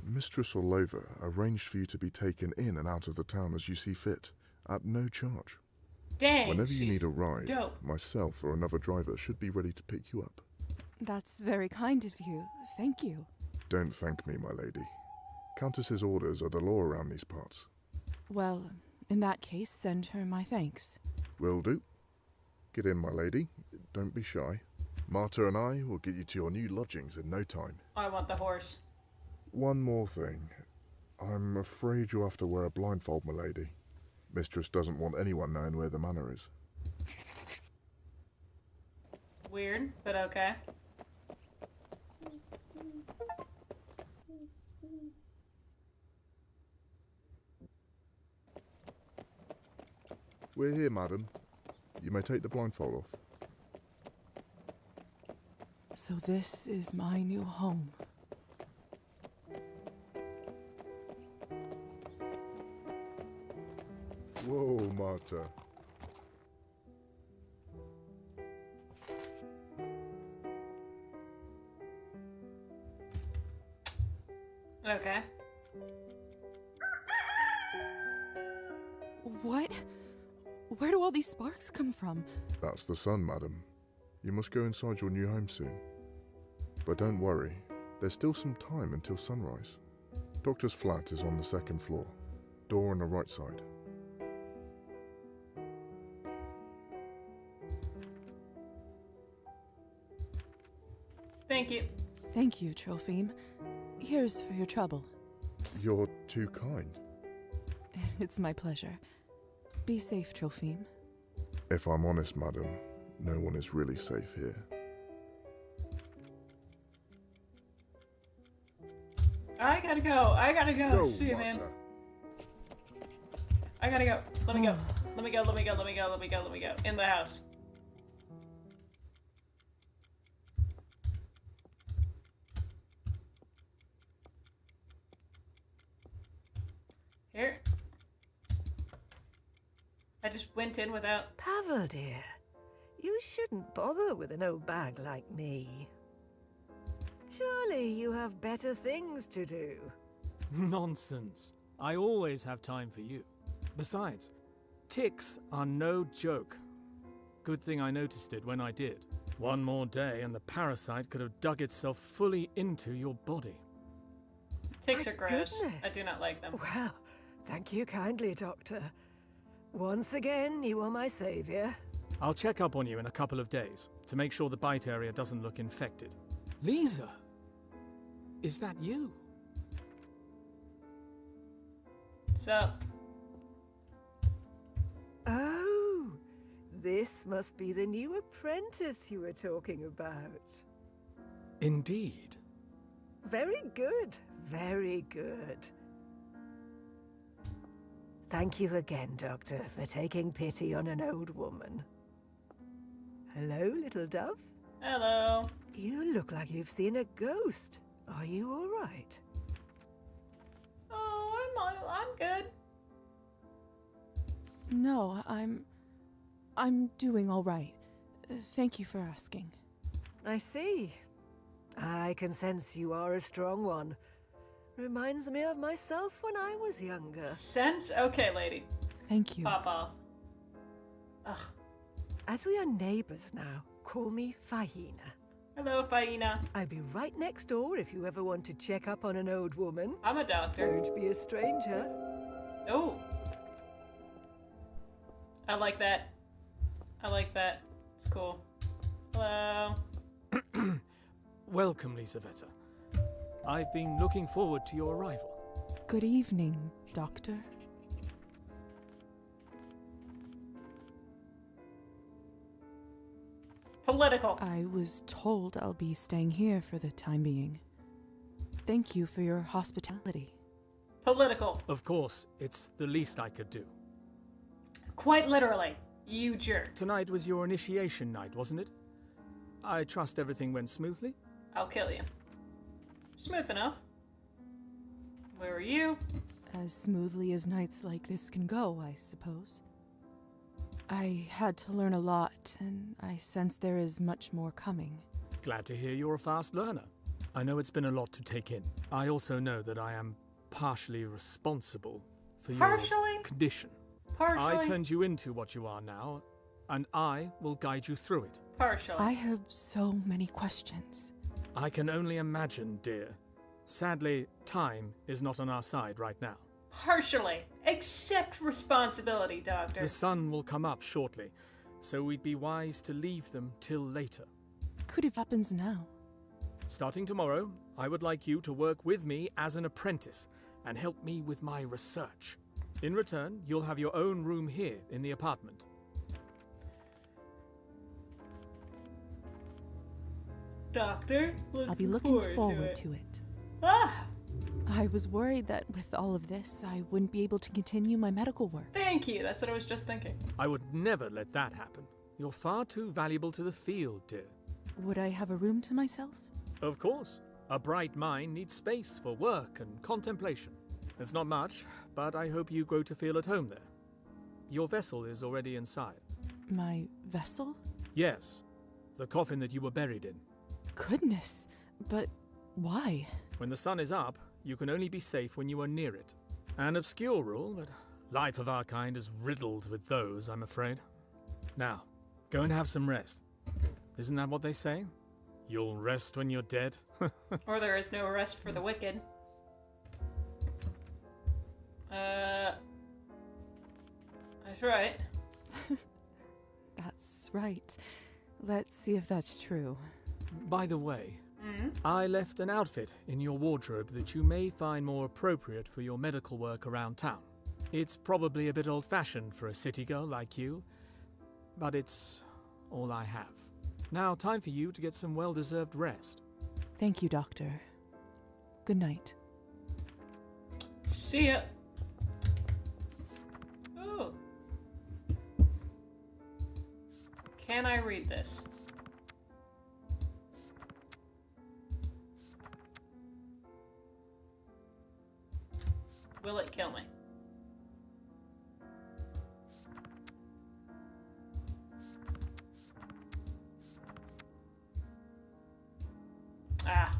Mistress Orlova arranged for you to be taken in and out of the town as you see fit, at no charge. Dang, Whenever you need a ride, dope. myself or another driver should be ready to pick you up. That's very kind of you. Thank you. Don't thank me, my lady. Countess's orders are the law around these parts. Well, in that case, send her my thanks. Will do. Get in, my lady. Don't be shy. Marta and I will get you to your new lodgings in no time. I want the horse. One more thing. I'm afraid you'll have to wear a blindfold, my lady. Mistress doesn't want anyone knowing where the manor is. Weird, but okay. We're here, madam. You may take the blindfold off. So this is my new home. Whoa, Marta. Okay. What? Where do all these sparks come from? That's the sun, madam. You must go inside your new home soon. But don't worry, there's still some time until sunrise. Doctor's flat is on the second floor. Door on the right side. Thank you. Thank you, Trophime. Here's for your trouble. You're too kind. It's my pleasure. Be safe, Trophime. If I'm honest, madam, no one is really safe here. I gotta go. I gotta go. See you, man. Marta. I gotta go. Let me go. Let me go. Let me go. Let me go. Let me go. Let me go. In the house. Here. I just went in without... Pavel, dear, you shouldn't bother with an old bag like me. Surely you have better things to do. Nonsense. I always have time for you. Besides, ticks are no joke. Good thing I noticed it when I did. One more day and the parasite could have dug itself fully into your body. Ticks are gross. Goodness. I do not like them. Well, thank you kindly, Doctor. Once again, you are my savior. I'll check up on you in a couple of days to make sure the bite area doesn't look infected. Lisa! Is that you? What's up? Oh, this must be the new apprentice you were talking about. Indeed. Very good, very good. Thank you again, Doctor, for taking pity on an old woman. Hello, little dove. Hello. You look like you've seen a ghost. Are you all right? Oh, I'm good. No, I'm doing all right. Thank you for asking. I see. I can sense you are a strong one. Reminds me of myself when I was younger. Sense? Okay, lady. Thank you. Pop off. Ugh. As we are neighbors now, call me Faina. Hello, Faina. I'll be right next door if you ever want to check up on an old woman. I'm a doctor. Don't be a stranger. Oh. I like that. I like that. It's cool. Hello. Welcome, Lisaveta. I've been looking forward to your arrival. Good evening, Doctor. Political. I was told I'll be staying here for the time being. Thank you for your hospitality. Political. Of course, it's the least I could do. Quite literally. You jerk. Tonight was your initiation night, wasn't it? I trust everything went smoothly? I'll kill you. Smooth enough. Where are you? As smoothly as nights like this can go, I suppose. I had to learn a lot, and I sense there is much more coming. Glad to hear you're a fast learner. I know it's been a lot to take in. I also know that I am partially responsible for your condition. Partially? I turned you into what you are now, and I will guide you through it. Partially. I have so many questions. I can only imagine, dear. Sadly, time is not on our side right now. Partially. Accept responsibility, Doctor. The sun will come up shortly, so we'd be wise to leave them till later. Could have happens now. Starting tomorrow, I would like you to work with me as an apprentice and help me with my research. In return, you'll have your own room here in the apartment. Doctor, I'll be looking forward to it. Ah! I was worried that with all of this, I wouldn't be able to continue my medical work. Thank you. That's what I was just thinking. I would never let that happen. You're far too valuable to the field, dear. Would I have a room to myself? Of course. A bright mind needs space for work and contemplation. It's not much, but I hope you grow to feel at home there. Your vessel is already inside. My vessel? Yes. The coffin that you were buried in. Goodness, but why? When the sun is up, you can only be safe when you are near it. An obscure rule, but life of our kind is riddled with those, I'm afraid. Now, go and have some rest. Isn't that what they say? You'll rest when you're dead? Or there is no rest for the wicked. That's right. That's right. Let's see if that's true. By the way, I left an outfit in your wardrobe that you may find more appropriate for your medical work around town. It's probably a bit old-fashioned for a city girl like you, but it's all I have. Now, time for you to get some well-deserved rest. Thank you, Doctor. Good night. See ya. Oh. Can I read this? Will it kill me? Ah.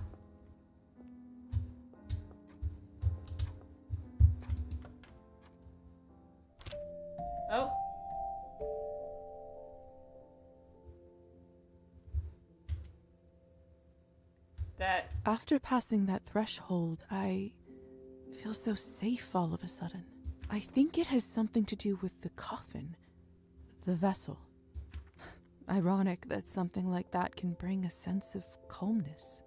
Oh. That. After passing that threshold, I feel so safe all of a sudden. I think it has something to do with the coffin, the vessel. Ironic that something like that can bring a sense of calmness.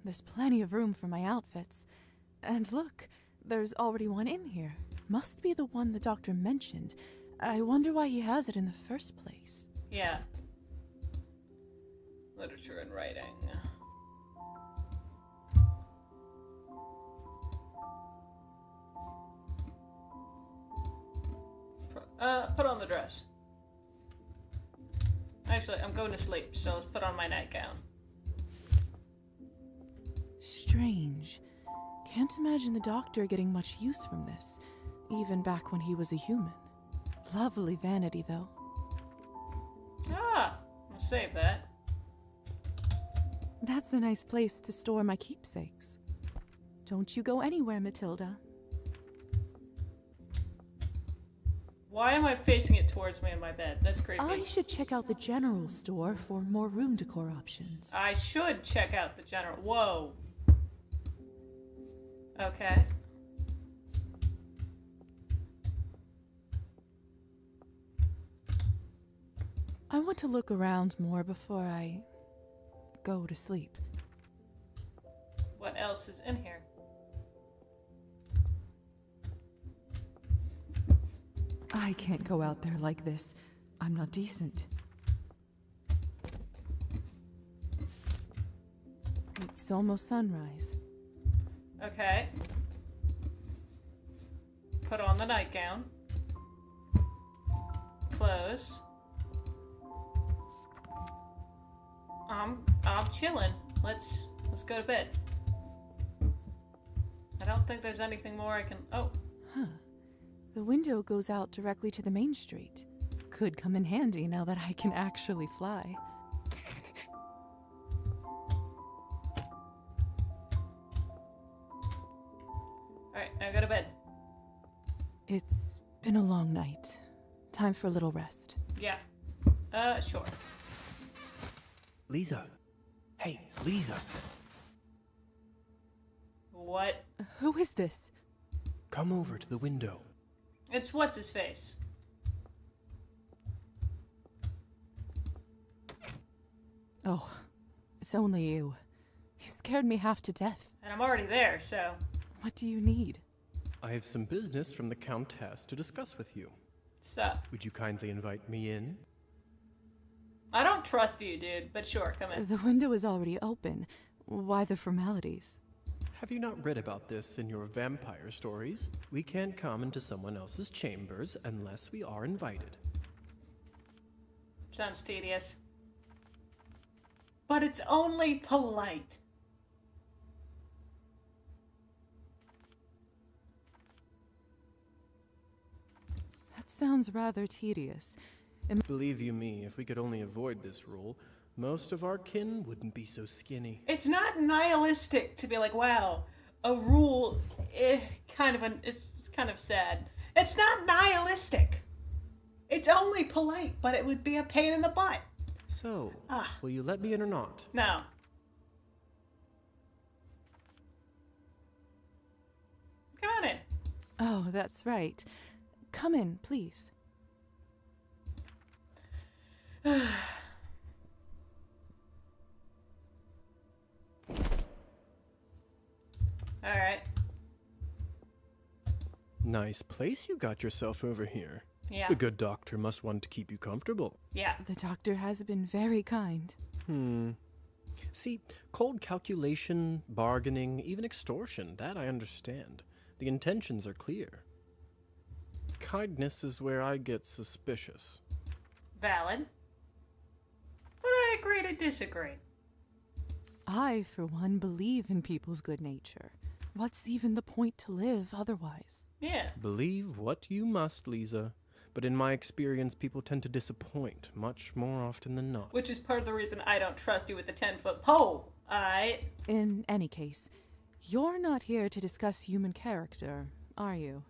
There's plenty of room for my outfits. And look, there's already one in here. Must be the one the doctor mentioned. I wonder why he has it in the first place. Yeah. Literature and writing. Put on the dress. Actually, I'm going to sleep, so let's put on my nightgown. Strange. Can't imagine the doctor getting much use from this, even back when he was a human. Lovely vanity, though. Ah, I'll save that. That's a nice place to store my keepsakes. Don't you go anywhere, Matilda. Why am I facing it towards me in my bed? That's creepy. I should check out the general store for more room decor options. I should check out the general. Whoa. Okay. I want to look around more before I go to sleep. What else is in here? I can't go out there like this. I'm not decent. It's almost sunrise. Okay. Put on the nightgown. Clothes. I'm chilling. Let's go to bed. I don't think there's anything more I can. Oh. Huh. The window goes out directly to the main street. Could come in handy now that I can actually fly. Alright, now go to bed. It's been a long night. Time for a little rest. Yeah. Sure. Lisa. Hey, Lisa. What? Who is this? Come over to the window. It's what's his face. Oh, it's only you. You scared me half to death. And I'm already there, so. What do you need? I have some business from the Countess to discuss with you. Sup? Would you kindly invite me in? I don't trust you, dude, but sure, come in. The window is already open. Why the formalities? Have you not read about this in your vampire stories? We can't come into someone else's chambers unless we are invited. Sounds tedious. But it's only polite. That sounds rather tedious. Believe you me, if we could only avoid this rule, most of our kin wouldn't be so skinny. It's not nihilistic to be like, wow, a rule, it's kind of sad. It's not nihilistic. It's only polite, but it would be a pain in the butt. So, will you let me in or not? No. Come on in. Oh, that's right. Come in, please. Alright. Nice place you got yourself over here. Yeah. The good doctor must want to keep you comfortable. Yeah. The doctor has been very kind. See, cold calculation, bargaining, even extortion, that I understand. The intentions are clear. Kindness is where I get suspicious. Valid. But I agree to disagree. I, for one, believe in people's good nature. What's even the point to live otherwise? Yeah. Believe what you must, Lisa. But in my experience, people tend to disappoint much more often than not. Which is part of the reason I don't trust you with the 10-foot pole. In any case, you're not here to discuss human character, are you?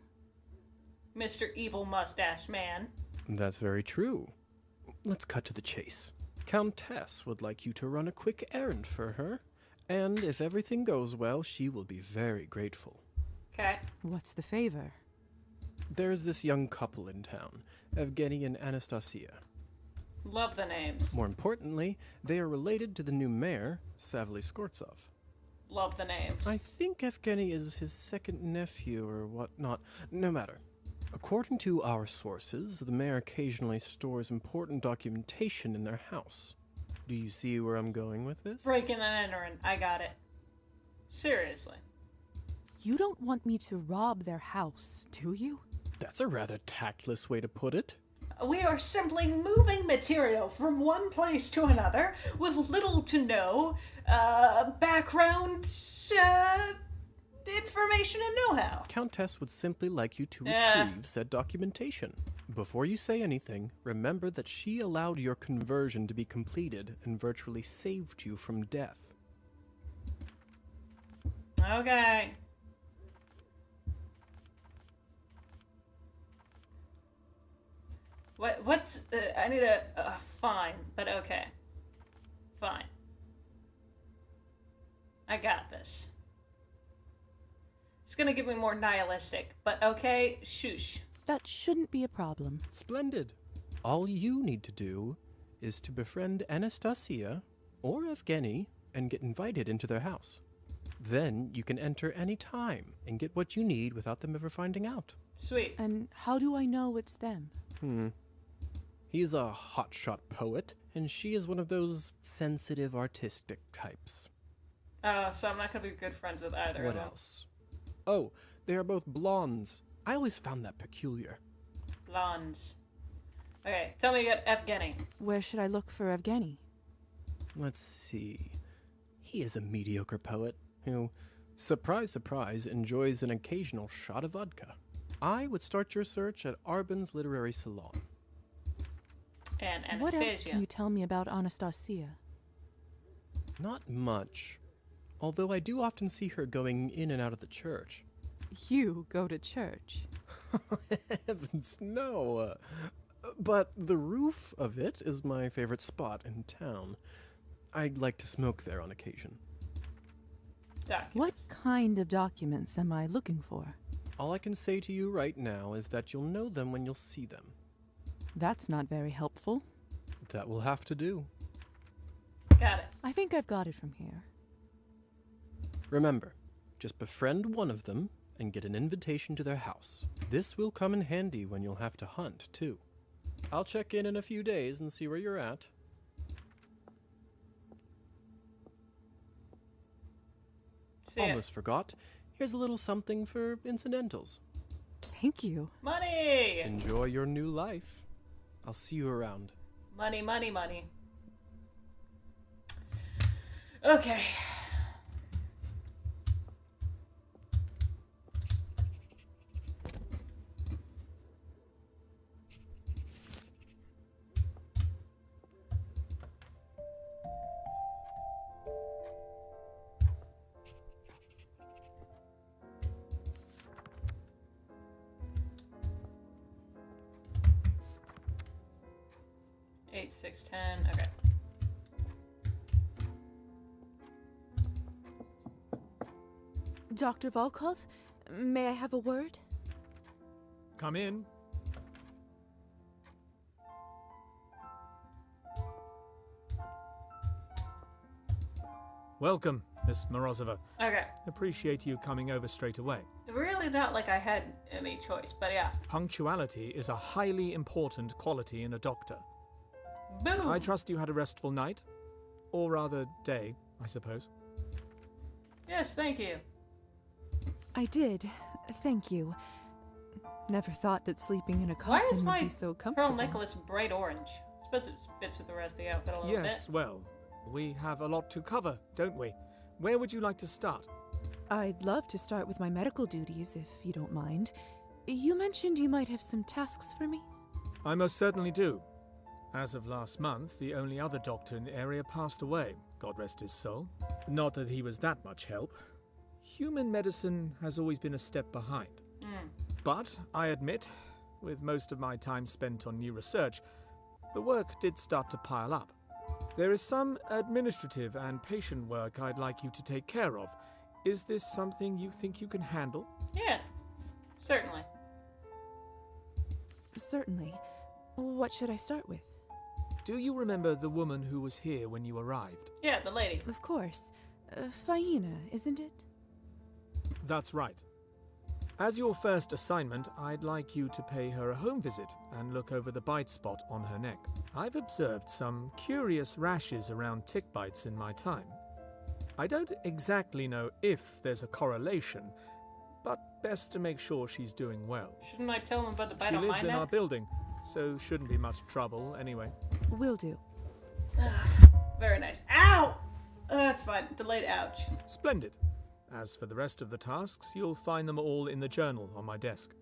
Mr. Evil Mustache Man. That's very true. Let's cut to the chase. Countess would like you to run a quick errand for her, and if everything goes well, she will be very grateful. Okay. What's the favor? There's this young couple in town, Evgeny and Anastasia. Love the names. More importantly, they are related to the new mayor, Savly Skortsov. love the names. I think Evgeny is his second nephew or whatnot. No matter. According to our sources, the mayor occasionally stores important documentation in their house. Do you see where I'm going with this? Breaking and entering. I got it. Seriously. You don't want me to rob their house, do you? That's a rather tactless way to put it. We are simply moving material from one place to another with little to no background information and know-how. Countess would simply like you to Yeah. retrieve said documentation. Before you say anything, remember that she allowed your conversion to be completed and virtually saved you from death. Okay. What's... I need a... fine, but okay. Fine. I got this. It's gonna give me more nihilistic, but okay, shush. That shouldn't be a problem. Splendid. All you need to do is to befriend Anastasia or Evgeny and get invited into their house. Then you can enter any time and get what you need without them ever finding out. Sweet. And how do I know it's them? He's a hotshot poet, and she is one of those sensitive, artistic types. Oh, so I'm not gonna be good friends with either of What them. else? Oh, they are both blondes. I always found that peculiar. Blondes. Okay, tell me about Evgeny. Where should I look for Evgeny? Let's see. He is a mediocre poet who, surprise, surprise, enjoys an occasional shot of vodka. I would start your search at Arbon's Literary Salon. And Anastasia. What else can you tell me about Anastasia? Not much. Although I do often see her going in and out of the church. You go to church. Heavens, no. But the roof of it is my favorite spot in town. I'd like to smoke there on occasion. Documents. What kind of documents am I looking for? All I can say to you right now is that you'll know them when you'll see them. That's not very helpful. That will have to do. Got it. I think I've got it from here. Remember, just befriend one of them and get an invitation to their house. This will come in handy when you'll have to hunt, too. I'll check in a few days and see where you're at. See ya. Almost forgot. Here's a little something for incidentals. Thank you. Money! Enjoy your new life. I'll see you around. Money, money, money. Okay. Eight, 6, 10. Okay. Dr. Volkov, may I have a word? Come in. Welcome, Miss Morozova. Okay. Appreciate you coming over straight away. Really not like I had any choice, but yeah. Punctuality is a highly important quality in a doctor. Boom! I trust you had a restful night. Or rather, day, I suppose. Yes, thank you. I did. Thank you. Never thought that sleeping in a Why coffin is would my be so comfortable. pearl necklace bright orange? I suppose it fits with the rest of the outfit a little Yes, bit. well, we have a lot to cover, don't we? Where would you like to start? I'd love to start with my medical duties, if you don't mind. You mentioned you might have some tasks for me? I most certainly do. As of last month, the only other doctor in the area passed away, God rest his soul. Not that he was that much help. Human medicine has always been a step behind. But, I admit, with most of my time spent on new research, the work did start to pile up. There is some administrative and patient work I'd like you to take care of. Is this something you think you can handle? Yeah, certainly. Certainly. What should I start with? Do you remember the woman who was here when you arrived? Yeah, the lady. Of course. Faina, isn't it? That's right. As your first assignment, I'd like you to pay her a home visit and look over the bite spot on her neck. I've observed some curious rashes around tick bites in my time. I don't exactly know if there's a correlation, but best to make sure she's doing well. Shouldn't I tell him about the bite She on my lives in neck? our building, so shouldn't be much trouble anyway. Will do. Very nice. Ow! That's fine. Delayed ouch. Splendid. As for the rest of the tasks, you'll find them all in the journal on my desk.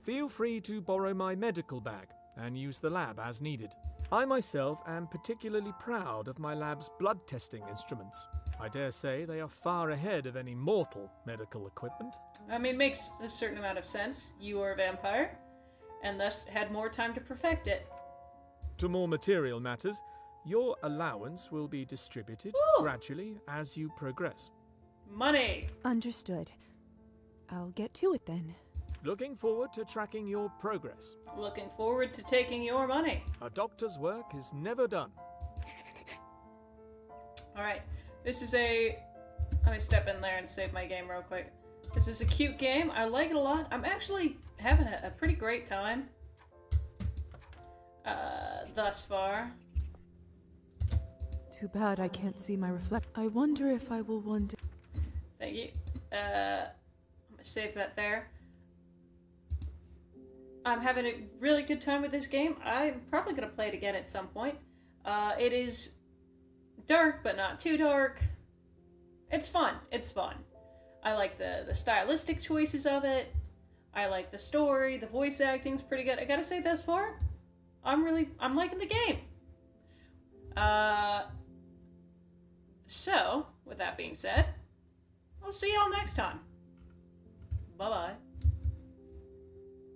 Feel free to borrow my medical bag and use the lab as needed. I myself am particularly proud of my lab's blood testing instruments. I dare say they are far ahead of any mortal medical equipment. I mean, makes a certain amount of sense. You are a vampire, and thus had more time to perfect it. To more material matters, your allowance will be distributed gradually as you progress. Money! Understood. I'll get to it then. Looking forward to tracking your progress. Looking forward to taking your money. A doctor's work is never done. Alright, this is a... Let me step in there and save my game real quick. This is a cute game. I like it a lot. I'm actually having a pretty great time. Thus far. Too bad I can't see my reflect. I wonder if I will one day. Thank you. I'm gonna save that there. I'm having a really good time with this game. I'm probably gonna play it again at some point. It is dark, but not too dark. It's fun. It's fun. I like the stylistic choices of it. I like the story. The voice acting's pretty good. I gotta say, thus far, I'm liking the game. So, with that being said, I'll see y'all next time. Bye-bye.